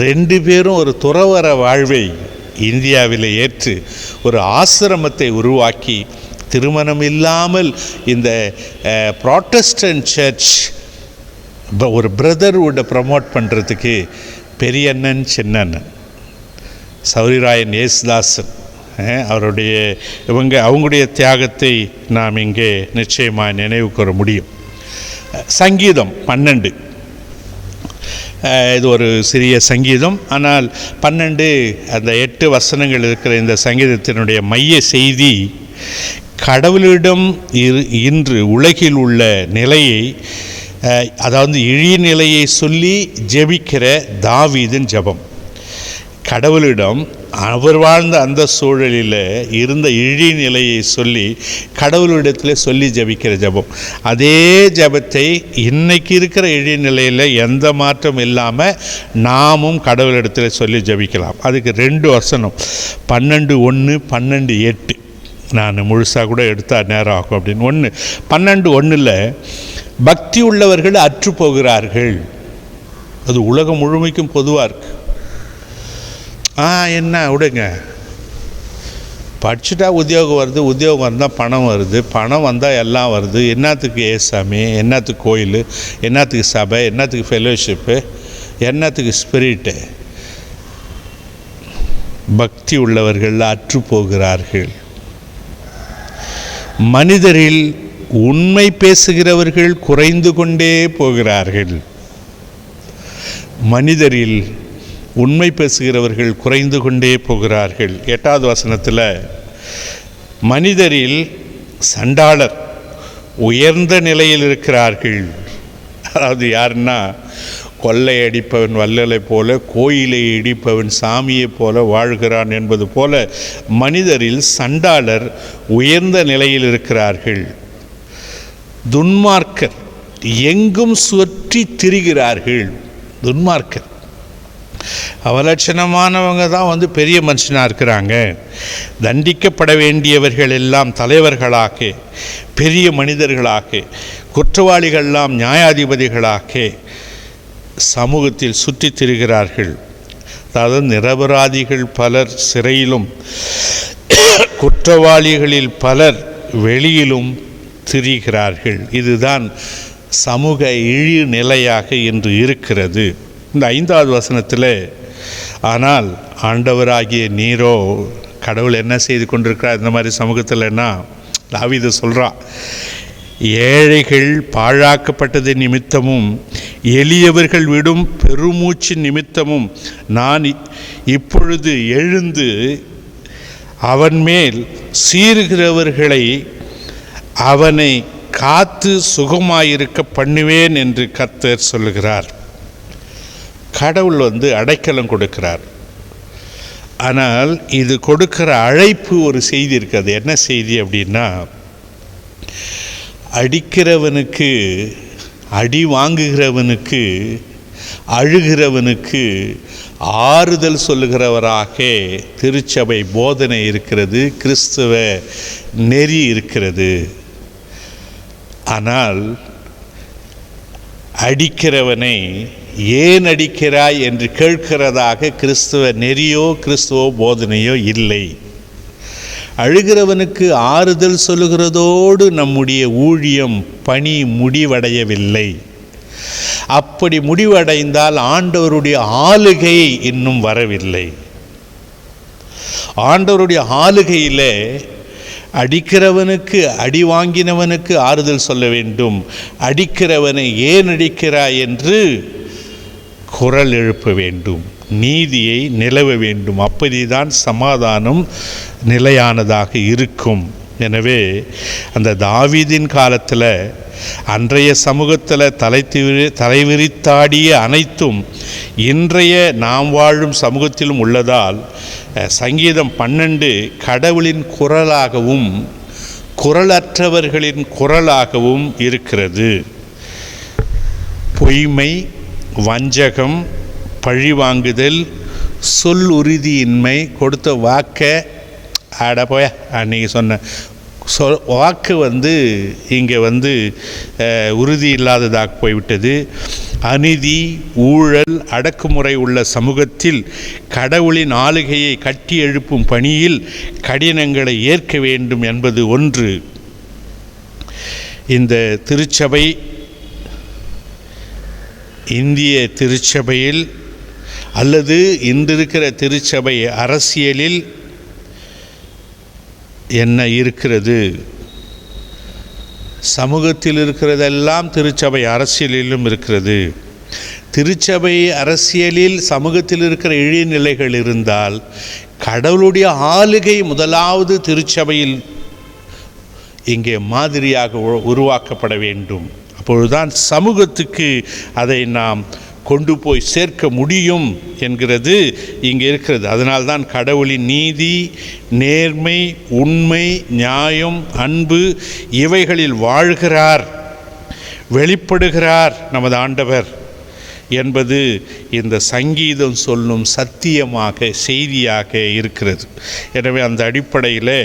2 பேரும் ஒரு துறவற வாழ்வை இந்தியாவில் ஏற்று ஒரு ஆசிரமத்தை உருவாக்கி திருமணம் இல்லாமல் இந்த ப்ராட்டஸ்டன்ட் சர்ச் ஒரு பிரதர்வுட்டை ப்ரமோட் பண்ணுறதுக்கு பெரியண்ணன் சின்னண்ணன் சௌரிராயன் ஏசுதாசன் அவங்களுடைய தியாகத்தை நாம் இங்கே நிச்சயமாக நினைவு கூற முடியும். சங்கீதம் 12 இது ஒரு சிறிய சங்கீதம். ஆனால் 12 அந்த 8 வசனங்கள் இருக்கிற இந்த சங்கீதத்தினுடைய மைய செய்தி, கடவுளிடம் இன்று உலகில் உள்ள நிலையை, அதாவது இழிநிலையை சொல்லி ஜெபிக்கிற தாவீதின் ஜெபம். கடவுளிடம் அவர் வாழ்ந்த அந்த சூழலில் இருந்த இழிநிலையை சொல்லி கடவுளிடத்தில் சொல்லி ஜபிக்கிற ஜபம். அதே ஜபத்தை இன்னைக்கு இருக்கிற இழிநிலையில் எந்த மாற்றம் இல்லாமல் நாமும் கடவுளிடத்தில் சொல்லி ஜபிக்கலாம். அதுக்கு 2 வசனம் 12:1 12:8 நான் முழுசாக கூட எடுத்தால் நேரம் ஆகும் அப்படின்னு. 12:1 பக்தி உள்ளவர்கள் அற்று போகிறார்கள். அது உலகம் முழுமைக்கும் பொதுவாக இருக்குது. என்ன விடுங்க, படிச்சுட்டா உத்தியோகம் வருது, உத்தியோகம் வந்தால் பணம் வருது, பணம் வந்தால் எல்லாம் வருது. என்னத்துக்கு ஏசாமி, என்னத்துக்கு கோயில், என்னத்துக்கு சபை, என்னத்துக்கு ஃபெலோஷிப்பு, என்னத்துக்கு ஸ்பிரிட்டு? பக்தி உள்ளவர்கள் அற்று போகிறார்கள். மனிதரில் உண்மை பேசுகிறவர்கள் குறைந்து கொண்டே போகிறார்கள். மனிதரில் உண்மை பேசுகிறவர்கள் குறைந்து கொண்டே போகிறார்கள். 8வது வசனத்தில் மனிதரில் சண்டாளர் உயர்ந்த நிலையில் இருக்கிறார்கள். அதாவது யாருன்னா, கொள்ளையடிப்பவன் வல்லலை போல, கோயிலை இடிப்பவன் சாமியை போல வாழ்கிறான் என்பது போல மனிதரில் சண்டாளர் உயர்ந்த நிலையில் இருக்கிறார்கள். துன்மார்க்கர் எங்கும் சுற்றி திரிகிறார்கள். துன்மார்க்கர் அவலட்சணமானவங்க தான் பெரிய மனுஷனாக இருக்கிறாங்க. தண்டிக்கப்பட வேண்டியவர்கள் எல்லாம் தலைவர்களாக, பெரிய மனிதர்களாக, குற்றவாளிகள்லாம் நியாயாதிபதிகளாக சமூகத்தில் சுற்றி திரிகிறார்கள். அதாவது நிரபராதிகள் பலர் சிறையிலும் குற்றவாளிகளில் பலர் வெளியிலும் திரிகிறார்கள். இதுதான் சமூக இழி நிலையாக இன்று இருக்கிறது. இந்த 5வது வசனத்தில் ஆனால் ஆண்டவராகிய நீரோ கடவுள் என்ன செய்து கொண்டிருக்கிறார் இந்த மாதிரி சமூகத்தில்னா தாவீது சொல்கிறான், ஏழைகள் பாழாக்கப்பட்டது நிமித்தமும் எளியவர்கள் விடும் பெருமூச்சு நிமித்தமும் நான் இப்பொழுது எழுந்து அவன் மேல் சீறுகிறவர்களை அவனை காத்து சுகமாயிருக்க பண்ணுவேன் என்று கர்த்தர் சொல்லுகிறார். கடவுள் அடைக்கலம் கொடுக்கிறார். ஆனால் இது கொடுக்கிற அழைப்பு ஒரு செய்தி இருக்குது. என்ன செய்தி அப்படின்னா, அடிக்கிறவனுக்கு, அடி வாங்குகிறவனுக்கு, அழுகிறவனுக்கு ஆறுதல் சொல்லுகிறவராக திருச்சபை போதனை இருக்கிறது, கிறிஸ்துவ நெறி இருக்கிறது. ஆனால் அடிக்கிறவனை ஏன் அடிக்கிறாய் என்று கேட்கிறதாக கிறிஸ்துவ நெறியோ கிறிஸ்துவ போதனையோ இல்லை. அழுகிறவனுக்கு ஆறுதல் சொல்லுகிறதோடு நம்முடைய ஊழியம் பணி முடிவடையவில்லை. அப்படி முடிவடைந்தால் ஆண்டவருடைய ஆளுகை இன்னும் வரவில்லை. ஆண்டவருடைய ஆளுகையில் அடிக்கிறவனுக்கு, அடி வாங்கினவனுக்கு ஆறுதல் சொல்ல வேண்டும். அடிக்கிறவனை ஏன் அடிக்கிறாய் என்று குரல் எழுப்ப வேண்டும். நீதியை நிலவ வேண்டும். அப்படிதான் சமாதானம் நிலையானதாக இருக்கும். எனவே அந்த தாவீதின் காலத்தில் அன்றைய சமூகத்தில் தலைவிரித்தாடிய அனைத்தும் இன்றைய நாம் வாழும் சமூகத்திலும் உள்ளதால் சங்கீதம் 12 கடவுளின் குரலாகவும் குரலற்றவர்களின் குரலாகவும் இருக்கிறது. பொய்மை, வஞ்சகம், பழிவாங்குதல், சொல் உறுதியின்மை, கொடுத்த வாக்கை போய அன்றைக்கி சொன்ன வாக்கு இங்கே உறுதி இல்லாததாக போய்விட்டது. அநீதி, ஊழல், அடக்குமுறை உள்ள சமூகத்தில் கடவுளின் ஆளுகையை கட்டி எழுப்பும் பணியில் கடினங்களை ஏற்க வேண்டும் என்பது ஒன்று. இந்த திருச்சபை, இந்திய திருச்சபையில் அல்லது இன்றிருக்கிற திருச்சபை அரசியலில் என்ன இருக்கிறது? சமூகத்தில் இருக்கிறதெல்லாம் திருச்சபை அரசியலிலும் இருக்கிறது. திருச்சபை அரசியலில் சமூகத்தில் இருக்கிற இழிநிலைகள் இருந்தால் கடவுளுடைய ஆளுகை முதலாவது திருச்சபையில் இங்கே மாதிரியாக உருவாக்கப்பட வேண்டும். அப்பொழுதுதான் சமூகத்துக்கு அதை நாம் கொண்டு போய் சேர்க்க முடியும் என்கிறது இங்கே இருக்கிறது. அதனால்தான் கடவுளின் நீதி, நேர்மை, உண்மை, நியாயம், அன்பு இவைகளில் வாழ்கிறார், வெளிப்படுகிறார் நமது ஆண்டவர் என்பது இந்த சங்கீதம் சொல்லும் சத்தியமாக, செய்தியாக இருக்கிறது. எனவே அந்த அடிப்படையில்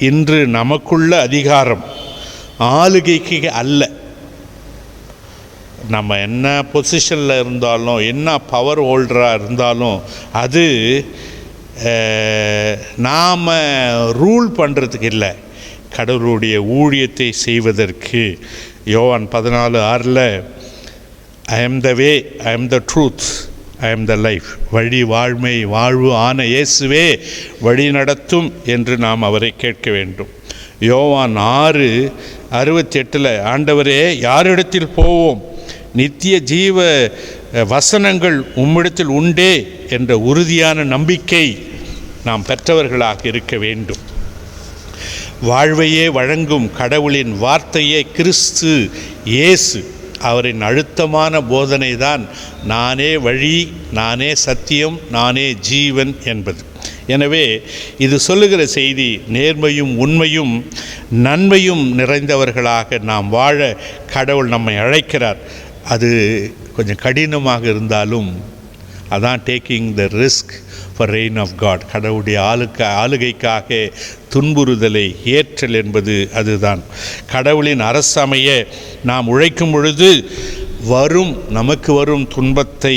இன்று நமக்குள்ள அதிகாரம் ஆளுகைக்கு அல்ல. நம்ம என்ன பொசிஷனில் இருந்தாலும், என்ன பவர் ஹோல்டராக இருந்தாலும், அது நாம் ரூல் பண்ணுறதுக்கு இல்லை, கடவுளுடைய ஊழியத்தை செய்வதற்கு. யோவான் 14:6 I am the way, I am the truth, I am the life. வழி, வாழ்மை, வாழ்வு ஆன இயேசுவே வழி நடத்தும் என்று நாம் அவரை கேட்க வேண்டும். யோவான் 6:68 ஆண்டவரே யாரிடத்தில் போவோம்? நித்திய ஜீவ வசனங்கள் உம்மிடத்தில் உண்டே என்ற உறுதியான நம்பிக்கை நாம் பெற்றவர்களாக இருக்க வேண்டும். வாழ்வையே வழங்கும் கடவுளின் வார்த்தையே கிறிஸ்து இயேசு. அவரின் அழுத்தமான போதனை தான் நானே வழி, நானே சத்தியம், நானே ஜீவன் என்பது. எனவே இது சொல்லுகிற செய்தி நேர்மையும் உண்மையும் நன்மையும் நிறைந்தவர்களாக நாம் வாழ கடவுள் நம்மை அழைக்கிறார். அது கொஞ்சம் கடினமாக இருந்தாலும் அதான் taking the risk for reign of God. கடவுளுடைய ஆளுகைக்காக துன்புறுதலை ஏற்றல் என்பது அதுதான். கடவுளின் அரசமைய நாம் உழைக்கும் பொழுது நமக்கு வரும் துன்பத்தை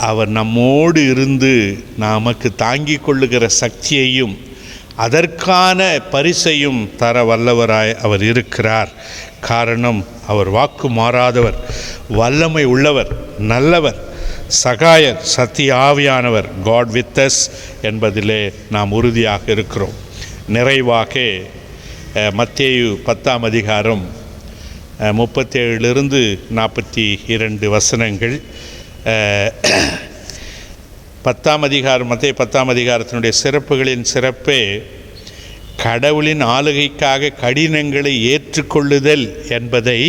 அவர் நம்மோடு இருந்து நமக்கு தாங்கிக் கொள்ளுகிற சக்தியையும் அதற்கான பரிசையும் தர வல்லவராய் அவர் இருக்கிறார். காரணம், அவர் வாக்கு மாறாதவர், வல்லமை உள்ளவர், நல்லவர், சகாயர் சத்திய ஆவியானவர் காட் வித் அஸ் என்பதிலே நாம் உறுதியாக இருக்கிறோம். நிறைவாக மத்தேயு 10ஆம் அதிகாரம் 37 42 வசனங்கள். 10ஆம் அதிகாரம் மத்தேயு 10ஆம் அதிகாரத்தினுடைய சிறப்புகளின் சிறப்பே கடவுளின் ஆளுகைக்காக கடினங்களை ஏற்றுக்கொள்ளுதல் என்பதை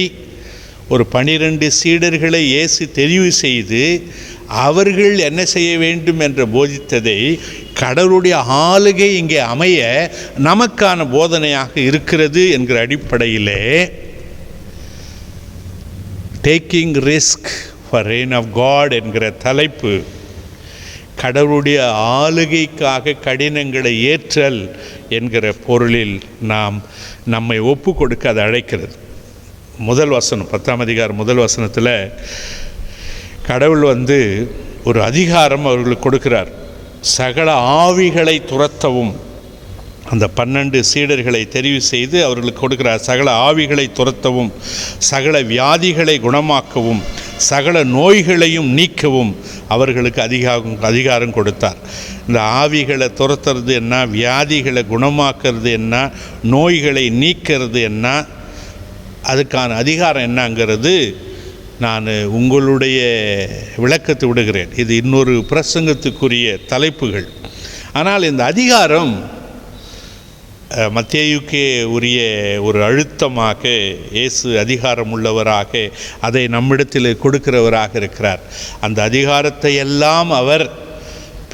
ஒரு 12 சீடர்களை இயேசு தெரிவு செய்து அவர்கள் என்ன செய்ய வேண்டும் என்று போதித்ததை கடவுளுடைய ஆளுகை இங்கே அமைய நமக்கான போதனையாக இருக்கிறது என்கிற அடிப்படையிலே taking risk for reign of God என்கிற தலைப்பு கடவுளுடைய ஆளுகைக்காக கடினங்களை ஏற்றல் என்கிற பொருளில் நம்மை ஒப்பு கொடுக்க அதை அழைக்கிறது. முதல் வசனம் 10ஆம் அதிகாரம் முதல் வசனத்தில் கடவுள் ஒரு அதிகாரம் அவர்களுக்கு கொடுக்கிறார். சகல ஆவிகளை துரத்தவும், அந்த 12 சீடர்களை தெரிவு செய்து அவர்களுக்கு கொடுக்கிறார். சகல ஆவிகளை துரத்தவும், சகல வியாதிகளை குணமாக்கவும், சகல நோய்களையும் நீக்கவும் அவர்களுக்கு அதிகாரம் கொடுத்தார். இந்த ஆவிகளை துரத்துறது என்ன, வியாதிகளை குணமாக்கிறது என்ன, நோய்களை நீக்கிறது என்ன, அதுக்கான அதிகாரம் என்னங்கிறது நான் உங்களுடைய விளக்கத்தை விடுகிறேன். இது இன்னொரு பிரசங்கத்துக்குரிய தலைப்புகள். ஆனால் இந்த அதிகாரம் மத்தேயுக்கே உரிய ஒரு அழுத்தமாக இயேசு அதிகாரம் உள்ளவராக அதை நம்மிடத்தில் கொடுக்கிறவராக இருக்கிறார். அந்த அதிகாரத்தை எல்லாம் அவர்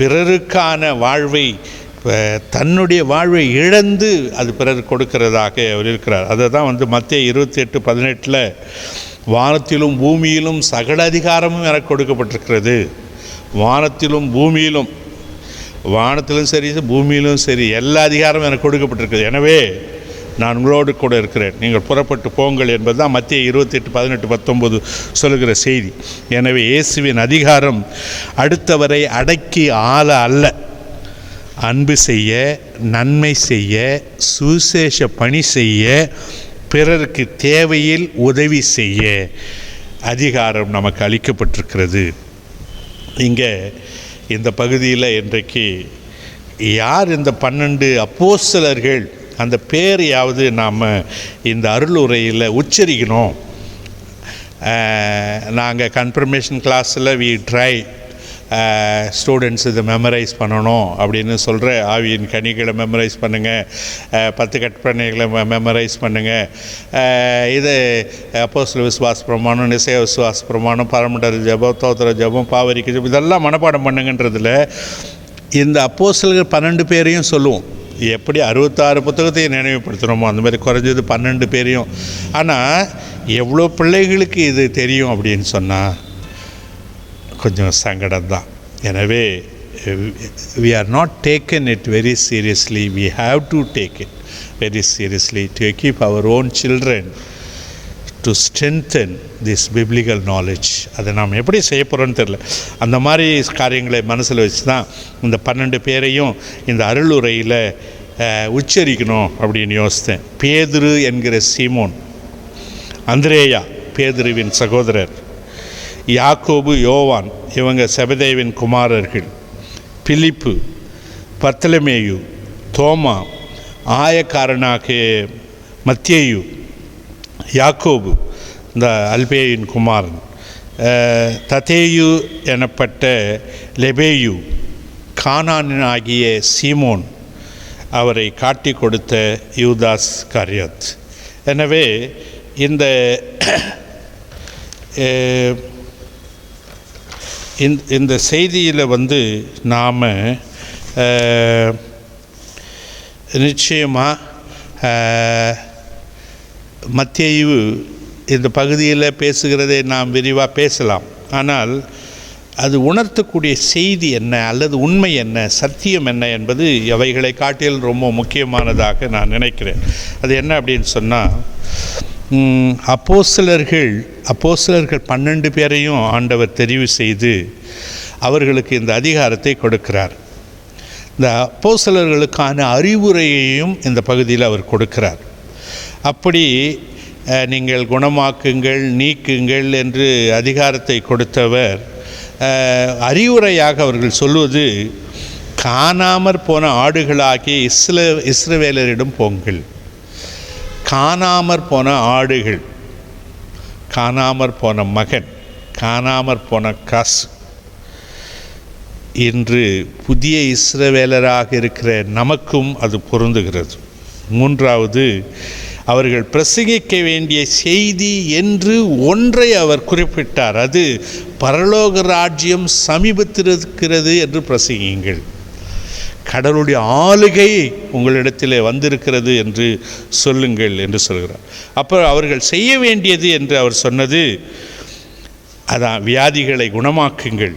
பிறருக்கான வாழ்வை, தன்னுடைய வாழ்வை இழந்து அது பிறர் கொடுக்கிறதாக அவர் இருக்கிறார். அதை தான் மத்தேயு 28:18 வானத்திலும் பூமியிலும் சகல அதிகாரமும் எனக்கு கொடுக்கப்பட்டிருக்கிறது. வானத்திலும் பூமியிலும், வானத்திலும் சரி பூமியிலும் சரி எல்லா அதிகாரமும் எனக்கு கொடுக்கப்பட்டிருக்கிறது. எனவே நான் உங்களோடு கூட இருக்கிறேன், நீங்கள் புறப்பட்டு போங்கள் என்பது தான் மத்தேயு 28:18-19 சொல்லுகிற செய்தி. எனவே இயேசுவின் அதிகாரம் அடுத்தவரை அடக்கி ஆள அல்ல, அன்பு செய்ய, நன்மை செய்ய, சுவிசேஷ பணி செய்ய, பிறருக்கு தேவையில் உதவி செய்ய அதிகாரம் நமக்கு அளிக்கப்பட்டிருக்கிறது. இங்கே இந்த பகுதியில் இன்றைக்கு யார் இந்த 12 அப்போஸ்தலர்கள், அந்த பேரையாவது நாம் இந்த அருளுரையில் உச்சரிக்கணும். நாங்கள் கன்ஃபர்மேஷன் கிளாஸில் வி ட்ரை ஸ்டூடெண்ட்ஸ் இதை மெமரைஸ் பண்ணணும் அப்படின்னு சொல்கிற ஆவியின் கனிகளை மெமரைஸ் பண்ணுங்கள், 10 கற்பனைகளை மெமரைஸ் பண்ணுங்கள், இது அப்போஸ்தல விசுவாச பிரமாணம், நிசய விசுவாச பிரமாணம், பரமண்டல ஜபம், தோத்திர ஜபம், பாவரிக்க ஜபம், இதெல்லாம் மனப்பாடம் பண்ணுங்கன்றதில் இந்த அப்போஸ்தலர்கள் 12 பேரையும் சொல்லுவோம். எப்படி 66 புத்தகத்தையும் நினைவுபடுத்துகிறோமோ அந்த மாதிரி குறைஞ்சது 12 பேரையும். ஆனால் எவ்வளோ பிள்ளைகளுக்கு இது தெரியும் அப்படின்னு சொன்னால் கொஞ்சம் சங்கடம்தான். எனவே we are not taken it very seriously. We have to take it very seriously to equip our own children to strengthen this biblical knowledge. அதை நாம் எப்படி செய்ய போகிறோன்னு தெரியல. அந்த மாதிரி காரியங்களை மனசில் வச்சு தான் இந்த 12 பேரையும் இந்த அருளுரையில் உச்சரிக்கணும் அப்படின்னு யோசித்தேன். பேதுரு என்கிற சீமோன், அந்திரேயா பேதுருவின் சகோதரர், யாக்கோபு, யோவான் இவங்க செபதேவின் குமாரர்கள், பிலிப்பு, பர்த்தலமேயு, தோமா, ஆயக்காரனாகிய மத்தேயு, யாக்கோபு இந்த அல்பேயின் குமாரன், ததேயு எனப்பட்ட லெபேயு, கானானாகிய சீமோன், அவரை காட்டி கொடுத்த யூதாஸ் காரியாத். எனவே இந்த செய்தியில் நாம் நிச்சயமாக மத்தேயு இந்த பகுதியில் பேசுகிறதை நாம் விரிவாக பேசலாம். ஆனால் அது உணர்த்தக்கூடிய செய்தி என்ன அல்லது உண்மை என்ன, சத்தியம் என்ன என்பது அவைகளை காட்டில் ரொம்ப முக்கியமானதாக நான் நினைக்கிறேன். அது என்ன அப்படின்னு சொன்னால், அப்போஸ்தலர்கள் 12 பேரையும் ஆண்டவர் தெரிவு செய்து அவர்களுக்கு இந்த அதிகாரத்தை கொடுக்கிறார். இந்த அப்போஸ்தலர்களுக்கான அறிவுரையையும் இந்த பகுதியில் அவர் கொடுக்கிறார். அப்படி நீங்கள் குணமாக்குங்கள், நீக்குங்கள் என்று அதிகாரத்தை கொடுத்தவர் அறிவுரையாக அவர்கள் சொல்வது, காணாமற் போன ஆடுகளாகிய இஸ்ரவேலரிடம் போங்கள். காணாமற் போன ஆடுகள், காணாமற் போன மகன், காணாமற் போன காசு. இன்று புதிய இஸ்ரவேலராக இருக்கிற நமக்கும் அது பொருந்துகிறது. மூன்றாவது, அவர்கள் பிரசங்கிக்க வேண்டிய செய்தி என்று ஒன்றை அவர் குறிப்பிட்டார். அது பரலோக ராஜ்யம் சமீபத்திருக்கிறது என்று பிரசங்கியுங்கள். கடவுளுடைய ஆளுகை உங்களிடத்தில் வந்திருக்கிறது என்று சொல்லுங்கள் என்று சொல்கிறார். அப்போ அவர்கள் செய்ய வேண்டியது என்று அவர் சொன்னது அதான், வியாதிகளை குணமாக்குங்கள்,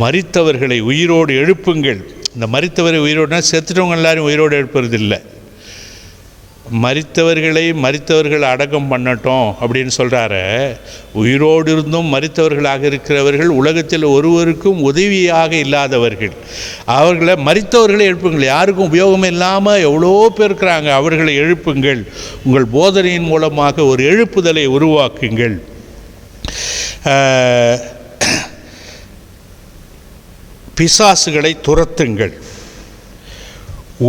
மரித்தவர்களை உயிரோடு எழுப்புங்கள். இந்த மரித்தவரை உயிரோடுனா செத்துட்டவங்க எல்லாரும் உயிரோடு எழுப்புறதில்லை. மரித்தவர்கள் அடக்கம் பண்ணட்டும் அப்படின்னு சொல்கிறாரு. உயிரோடு இருந்தும் மரித்தவர்களாக இருக்கிறவர்கள் உலகத்தில் ஒருவருக்கும் உதவியாக இல்லாதவர்கள். அவர்களை மரித்தவர்களை எழுப்புங்கள். யாருக்கும் உபயோகம் இல்லாமல் எவ்வளோ பேர் இருக்கிறாங்க, அவர்களை எழுப்புங்கள். உங்கள் போதனையின் மூலமாக ஒரு எழுப்புதலை உருவாக்குங்கள். பிசாசுகளை துரத்துங்கள்.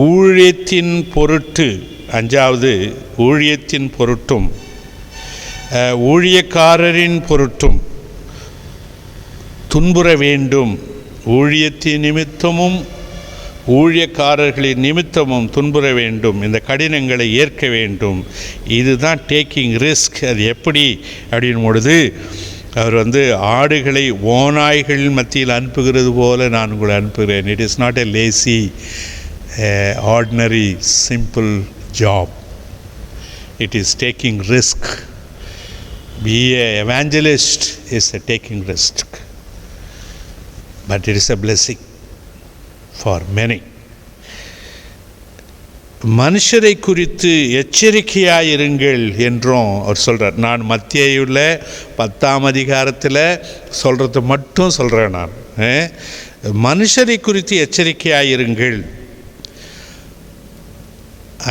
ஊழியத்தின் பொருட்டு, அஞ்சாவது, ஊழியத்தின் பொருட்டும் ஊழியக்காரரின் பொருட்டும் துன்புற வேண்டும். ஊழியத்தின் நிமித்தமும் ஊழியக்காரர்களின் நிமித்தமும் துன்புற வேண்டும். இந்த கடினங்களை ஏற்க வேண்டும். இதுதான் டேக்கிங் ரிஸ்க். அது எப்படி அப்படின் பொழுது அவர் ஆடுகளை ஓநாய்கள் மத்தியில் அனுப்புகிறது போல நான் உங்களை அனுப்புகிறேன். It is not a lazy ordinary simple job. It is taking risk. Be an evangelist is a taking risk, but it is a blessing for many. மனுஷரை குறித்து எச்சரிக்கையாயிருங்கள் என்றும் அவர் சொல்கிறார். நான் மத்தேயுல 10ஆம் அதிகாரத்தில் சொல்கிறது மட்டும் சொல்கிறேன். நான் மனுஷரை குறித்து எச்சரிக்கையாயிருங்கள்.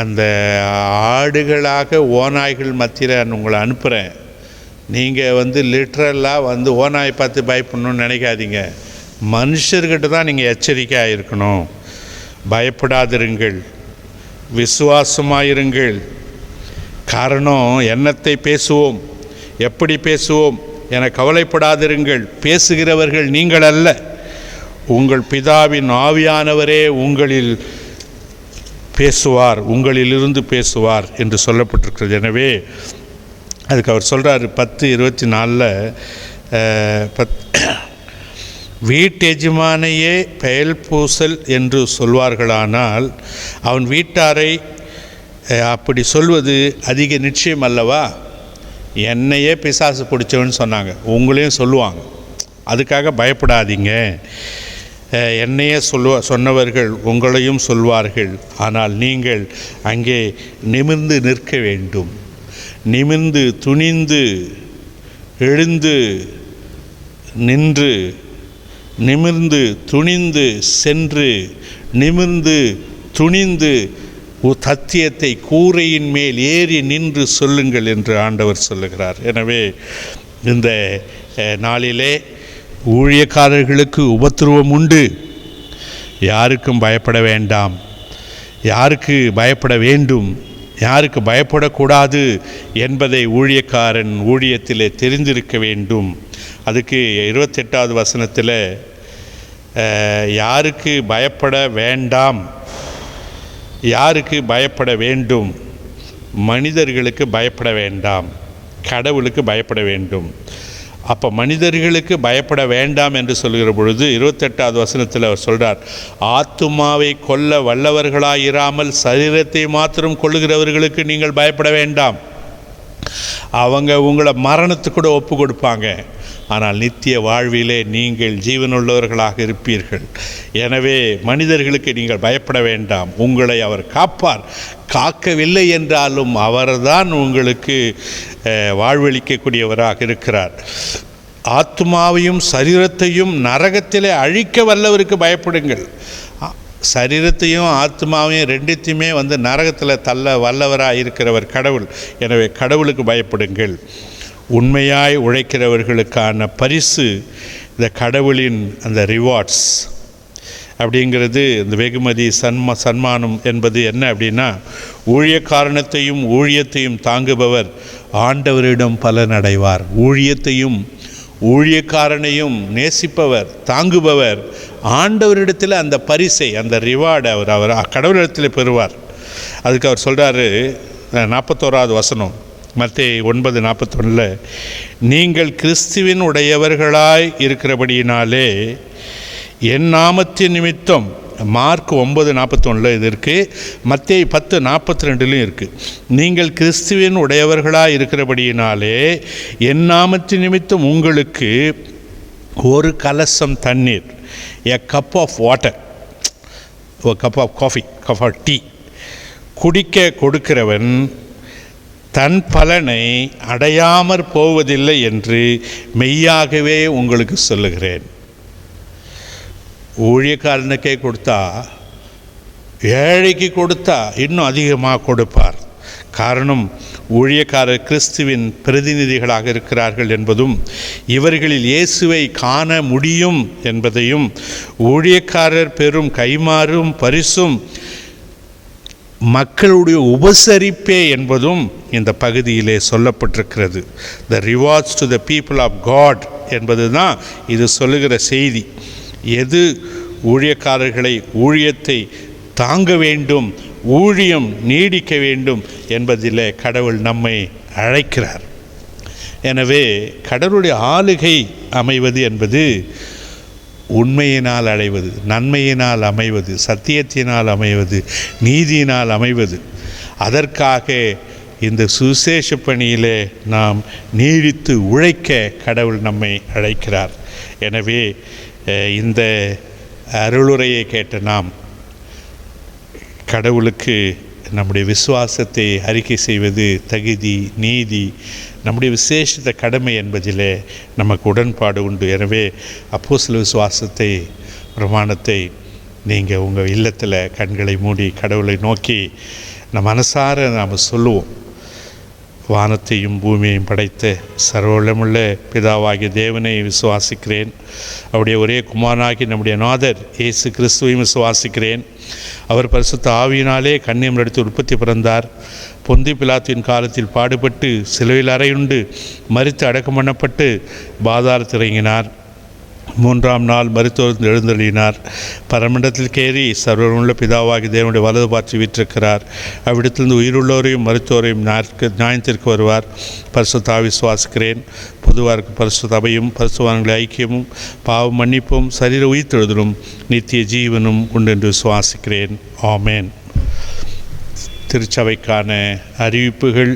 அந்த ஆடுகளாக ஓநாய்கள் மத்தியில் நான் உங்களை அனுப்புகிறேன். நீங்கள் லிட்ரலாக ஓநாயை பார்த்து பயப்படணும்னு நினைக்காதீங்க. மனுஷர்கிட்ட தான் நீங்கள் எச்சரிக்கையாக இருக்கணும். பயப்படாதிருங்கள், விசுவாசமாயிருங்கள். காரணம், என்னத்தை பேசுவோம், எப்படி பேசுவோம் என கவலைப்படாதிருங்கள். பேசுகிறவர்கள் நீங்கள் அல்ல, உங்கள் பிதாவின் ஆவியானவரே உங்களில் பேசுவார், உங்களிலிருந்து பேசுவார் என்று சொல்லப்பட்டிருக்கிறது. எனவே அதுக்கு அவர் சொல்கிறார் 10:24 வீட்டு எஜமானையே பெயல் பூசல் என்று சொல்வார்களானால் அவன் வீட்டாரை அப்படி சொல்வது அதிக நிச்சயம் அல்லவா? என்னையே பிசாசு பிடிச்சவன்னு சொன்னாங்க, உங்களையும் சொல்லுவாங்க. அதுக்காக பயப்படாதீங்க. என்னையே சொன்னவர்கள் உங்களையும் சொல்வார்கள். ஆனால் நீங்கள் அங்கே நிமிர்ந்து நிற்க வேண்டும். நிமிர்ந்து துணிந்து எழுந்து நின்று, நிமிர்ந்து துணிந்து சென்று, நிமிர்ந்து துணிந்து சத்தியத்தை கூரையின் மேல் ஏறி நின்று சொல்லுங்கள் என்று ஆண்டவர் சொல்லுகிறார். எனவே இந்த நாளிலே ஊழியக்காரர்களுக்கு உபத்திரவம் உண்டு. யாருக்கும் பயப்பட வேண்டாம். யாருக்கு பயப்பட வேண்டும், யாருக்கு பயப்படக்கூடாது என்பதை ஊழியக்காரன் ஊழியத்திலே தெரிந்திருக்க வேண்டும். அதுக்கு 28வது வசனத்தில் யாருக்கு பயப்பட வேண்டாம், யாருக்கு பயப்பட வேண்டும்? மனிதர்களுக்கு பயப்பட வேண்டாம், கடவுளுக்கு பயப்பட வேண்டும். அப்போ மனிதர்களுக்கு பயப்பட வேண்டாம் என்று சொல்கிற பொழுது 28வது வசனத்தில் அவர் சொல்கிறார், ஆத்துமாவை கொல்ல வல்லவர்களாயிராமல் சரீரத்தை மாத்திரம் கொள்ளுகிறவர்களுக்கு நீங்கள் பயப்பட வேண்டாம். அவங்க உங்களை மரணத்துக்கு கூட ஒப்பு கொடுப்பாங்க, ஆனால் நித்திய வாழ்விலே நீங்கள் ஜீவனுள்ளவர்களாக இருப்பீர்கள். எனவே மனிதர்களுக்கு நீங்கள் பயப்பட வேண்டாம். உங்களை அவர் காப்பார். காக்கவில்லை என்றாலும் அவர்தான் உங்களுக்கு வாழ்வளிக்கக்கூடியவராக இருக்கிறார். ஆத்துமாவையும் சரீரத்தையும் நரகத்திலே அழிக்க வல்லவருக்கு பயப்படுங்கள். சரீரத்தையும் ஆத்மாவையும் ரெண்டுத்தையுமே நரகத்தில் தள்ள வல்லவராக இருக்கிறவர் கடவுள். எனவே கடவுளுக்கு பயப்படுங்கள். உண்மையாய் உழைக்கிறவர்களுக்கான பரிசு இந்த கடவுளின் அந்த ரிவார்ட்ஸ் அப்படிங்கிறது, இந்த வெகுமதி சன்மானம் என்பது என்ன அப்படின்னா, ஊழியக்காரணத்தையும் ஊழியத்தையும் தாங்குபவர் ஆண்டவரிடம் பலனடைவார். ஊழியக்காரனையும் நேசிப்பவர், தாங்குபவர் ஆண்டவரிடத்தில் அந்த பரிசை, அந்த ரிவார்டை அவர் கடவுளிடத்தில் பெறுவார். அதுக்கு அவர் சொல்கிறாரு, 41வது வசனம் மத்தேயு 9:41, நீங்கள் கிறிஸ்துவின் உடையவர்களாய் இருக்கிறபடியினாலே என் நாமத்தின் நிமித்தம், மார்க் 9:41 இது இருக்குது, மத்தேயு 10:42 இருக்குது. நீங்கள் கிறிஸ்துவின் உடையவர்களாக இருக்கிறபடியினாலே என் நாமத்தின் நிமித்தம் உங்களுக்கு ஒரு கலசம் தண்ணீர், a cup of water, a cup of coffee, cup of tea குடிக்க கொடுக்கிறவன் தன் பலனை அடையாமற் போவதில்லை என்று மெய்யாகவே உங்களுக்கு சொல்லுகிறேன். ஊழியக்காரனுக்கே கொடுத்தா, ஏழைக்கு கொடுத்தா இன்னும் அதிகமாக கொடுப்பார். காரணம், ஊழியக்காரர் கிறிஸ்துவின் பிரதிநிதிகளாக இருக்கிறார்கள் என்பதும், இவர்களில் இயேசுவை காண முடியும் என்பதையும், ஊழியக்காரர் பெறும் கைமாறும் பரிசும் மக்களுடைய உபசரிப்பே என்பதும் இந்த பகுதியிலே சொல்லப்பட்டிருக்கிறது. The rewards to the people of God என்பது தான் இது சொல்லுகிற செய்தி. எது ஊழியக்காரர்களை, ஊழியத்தை தாங்க வேண்டும், ஊழியம் நீடிக்க வேண்டும் என்பதில் கடவுள் நம்மை அழைக்கிறார். எனவே கடவுளுடைய ஆளுகை அமைவது என்பது உண்மையினால் அடைவது, நன்மையினால் அமைவது, சத்தியத்தினால் அமைவது, நீதியினால் அமைவது. அதற்காக இந்த சுசேஷ பணியிலே நாம் நீடித்து உழைக்க கடவுள் நம்மை அழைக்கிறார். எனவே இந்த அருளுரையை கேட்ட நாம் கடவுளுக்கு நம்முடைய விசுவாசத்தை அறிக்கை செய்வது தகுதி, நீதி, நம்முடைய விசேஷித்த கடமை என்பதிலே நமக்கு உடன்பாடு உண்டு. எனவே அப்போஸ்தல விசுவாசத்தை, பிரமாணத்தை நீங்கள் உங்கள் இல்லத்தில் கண்களை மூடி கடவுளை நோக்கி நம் மனசார நாம் சொல்லுவோம். வானத்தையும் பூமியையும் படைத்த சர்வவல்லமுள்ள பிதாவாகிய தேவனை விசுவாசிக்கிறேன். அவருடைய ஒரே குமாரனாகி நம்முடைய நாதர் இயேசு கிறிஸ்துவையும் விசுவாசிக்கிறேன். அவர் பரிசுத்த ஆவியினாலே கன்னியம் எடுத்து உற்பத்தி பிறந்தார். பொந்தி பிலாத்தின் காலத்தில் பாடுபட்டு சிலுவையில் அறையுண்டு மரித்து அடக்கம் பண்ணப்பட்டு பாதாளத்தில் இறங்கினார். 3ஆம் நாள் மரித்தோர் எழுந்தருளினார். பரமண்டத்தில் கேறி சர்வமுள்ள பிதாவாகி தேவனுடைய வலது பார்த்து வீற்றிருக்கிறார். அவ்விடத்திலிருந்து உயிருள்ளோரையும் மருத்துவரையும் நியாயத்திற்கு வருவார். பரிசுத்த ஆவி விசுவாசிக்கிறேன். பொதுவாக பரிசுத்த அபையும் பரிசுத்தவான்களை ஐக்கியமும் பாவ மன்னிப்பும் சரீர உயிர்த்தெழுதலும் நித்திய ஜீவனும் உண்டு என்று விசுவாசிக்கிறேன். ஆமேன். திருச்சபைக்கான அறிவிப்புகள்.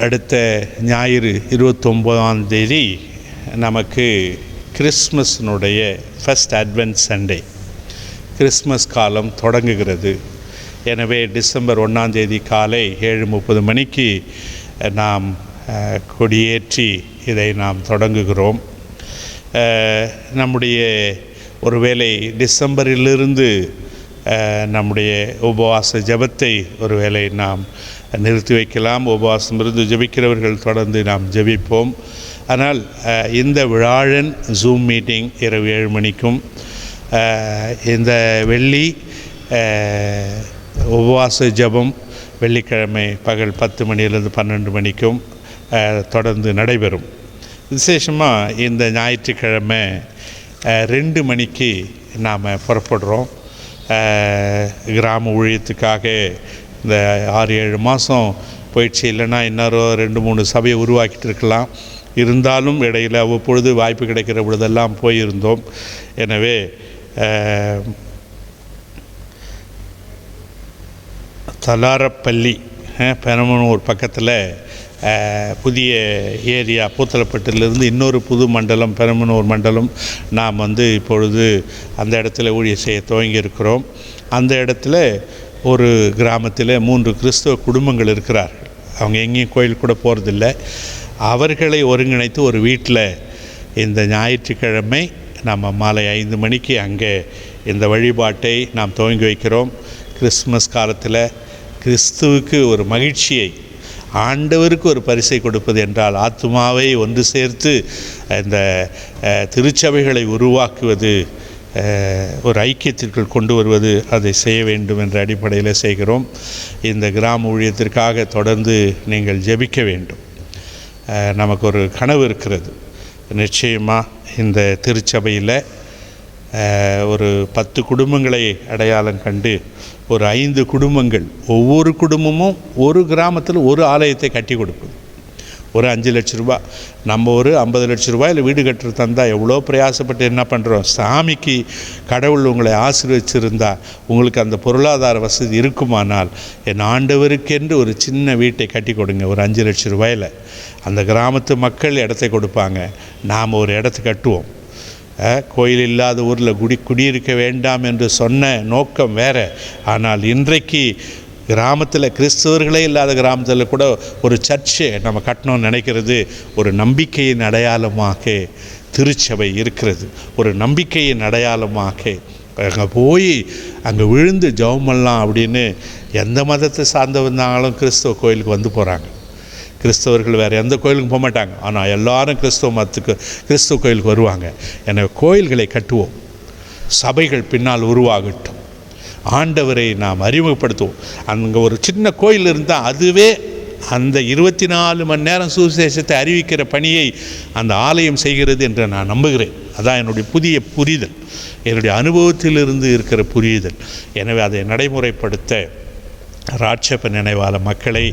அடுத்த ஞாயிறு 29ஆம் தேதி நமக்கு கிறிஸ்மஸினுடைய ஃபஸ்ட் அட்வென்ட் சண்டே, கிறிஸ்மஸ் காலம் தொடங்குகிறது. எனவே டிசம்பர் 1ஆம் தேதி காலை 7:30 மணிக்கு நாம் கொடியேற்றி இதை நாம் தொடங்குகிறோம். நம்முடைய ஒருவேளை டிசம்பரிலிருந்து நம்முடைய உபவாச ஜெபத்தை ஒருவேளை நாம் நிறுத்தி வைக்கலாம். உபவாசம் இருந்து ஜெபிக்கிறவர்கள் தொடர்ந்து நாம் ஜெபிப்போம். ஆனால் இந்த விழாழன் ஜூம் மீட்டிங் இரவு 7 மணிக்கும், இந்த வெள்ளி உபவாச ஜெபம் வெள்ளிக்கிழமை பகல் 10 மணியிலிருந்து 12 மணிக்கும் தொடர்ந்து நடைபெறும். விசேஷமாக இந்த ஞாயிற்றுக்கிழமை 2 மணிக்கு நாம் புறப்படுறோம். கிராம ஊழியத்துக்காக இந்த 6-7 மாதம் போயிடுச்சு. இல்லைன்னா இன்னொரு 2-3 சபையை உருவாக்கிட்டு இருக்கலாம். இருந்தாலும் இடையில் அவ்வப்பொழுது வாய்ப்பு கிடைக்கிற பொழுதெல்லாம் போயிருந்தோம். எனவே தலாரப்பள்ளி பெரம்பலூர் பக்கத்தில் புதிய ஏரியா பூத்தலப்பட்டிலிருந்து இன்னொரு புது மண்டலம் பெரம்பலூர் மண்டலம் நாம் இப்பொழுது அந்த இடத்துல ஊழியம் செய்ய துவங்கியிருக்கிறோம். அந்த இடத்துல ஒரு கிராமத்தில் 3 கிறிஸ்தவ குடும்பங்கள் இருக்கிறார்கள். அவங்க எங்கேயும் கோயில் கூட போகிறதில்ல. அவர்களை ஒருங்கிணைத்து ஒரு வீட்டில் இந்த ஞாயிற்றுக்கிழமை நம்ம மாலை 5 மணிக்கு அங்கே இந்த வழிபாட்டை நாம் துவங்கி வைக்கிறோம். கிறிஸ்துமஸ் காலத்தில் கிறிஸ்துவுக்கு ஒரு மகிழ்ச்சியை, ஆண்டவருக்கு ஒரு பரிசை கொடுப்பது என்றால் ஆத்துமாவை ஒன்று சேர்த்து இந்த திருச்சபைகளை உருவாக்குவது, ஒரு ஐக்கியத்திற்குள் கொண்டு வருவது, அதை செய்ய வேண்டும் என்ற அடிப்படையில் செய்கிறோம். இந்த கிராம ஊழியத்திற்காக தொடர்ந்து நீங்கள் ஜெபிக்க வேண்டும். நமக்கு ஒரு கனவு இருக்கிறது. நிச்சயமாக இந்த திருச்சபையில் ஒரு 10 குடும்பங்களை அடையாளம் கண்டு ஒரு 5 குடும்பங்கள், ஒவ்வொரு குடும்பமும் ஒரு கிராமத்தில் ஒரு ஆலயத்தை கட்டி கொடுப்பது. ஒரு 5 லட்ச ரூபா, நம்ம ஒரு 50 லட்ச ரூபாயில் வீடு கட்டுற தந்தால் எவ்வளோ பிரயாசப்பட்டு என்ன பண்ணுறோம். சாமிக்கு கடவுள் உங்களை ஆசீர்வதிச்சிருந்தா உங்களுக்கு அந்த பொருளாதார வசதி இருக்குமானால் என் ஆண்டவருக்கென்று ஒரு சின்ன வீட்டை கட்டி கொடுங்க. ஒரு 5 லட்ச ரூபாயில் அந்த கிராமத்து மக்கள் இடத்தை கொடுப்பாங்க, நாம் ஒரு இடத்தை கட்டுவோம். கோயில் இல்லாத ஊரில் குடியிருக்க வேண்டாம் என்று சொன்ன நோக்கம் வேறு. ஆனால் இன்றைக்கு கிராமத்தில் கிறிஸ்தவர்களே இல்லாத கிராமத்தில் கூட ஒரு சர்ச்சை நம்ம கட்டணும்னு நினைக்கிறது. ஒரு நம்பிக்கையின் அடையாளமாக திருச்சபை இருக்கிறது. ஒரு நம்பிக்கையின் அடையாளமாக அங்கே போய் அங்கே விழுந்து ஜெபமெல்லாம் அப்படின்னு எந்த மதத்தை சார்ந்தவந்தாலும் கிறிஸ்தவ கோயிலுக்கு வந்து போகிறாங்க. கிறிஸ்தவர்கள் வேறு எந்த கோயிலுக்கும் போக மாட்டாங்க. ஆனால் எல்லாரும் கிறிஸ்தவ மதத்துக்கு கிறிஸ்தவ கோயிலுக்கு வருவாங்க. எனவே கோயில்களை கட்டுவோம், சபைகள் பின்னால் உருவாகட்டும், ஆண்டவரை நாம் அறிமுகப்படுத்துவோம். அங்கே ஒரு சின்ன கோயில் இருந்தால் அதுவே அந்த 24 மணி நேரம் சுவிசேஷத்தை அறிவிக்கிற பணியை அந்த ஆலயம் செய்கிறது என்று நான் நம்புகிறேன். அதான் என்னுடைய புதிய புரிதல், என்னுடைய அனுபவத்திலிருந்து இருக்கிற புரிதல். எனவே அதை நடைமுறைப்படுத்த ராட்சப்ப நினைவால மக்களை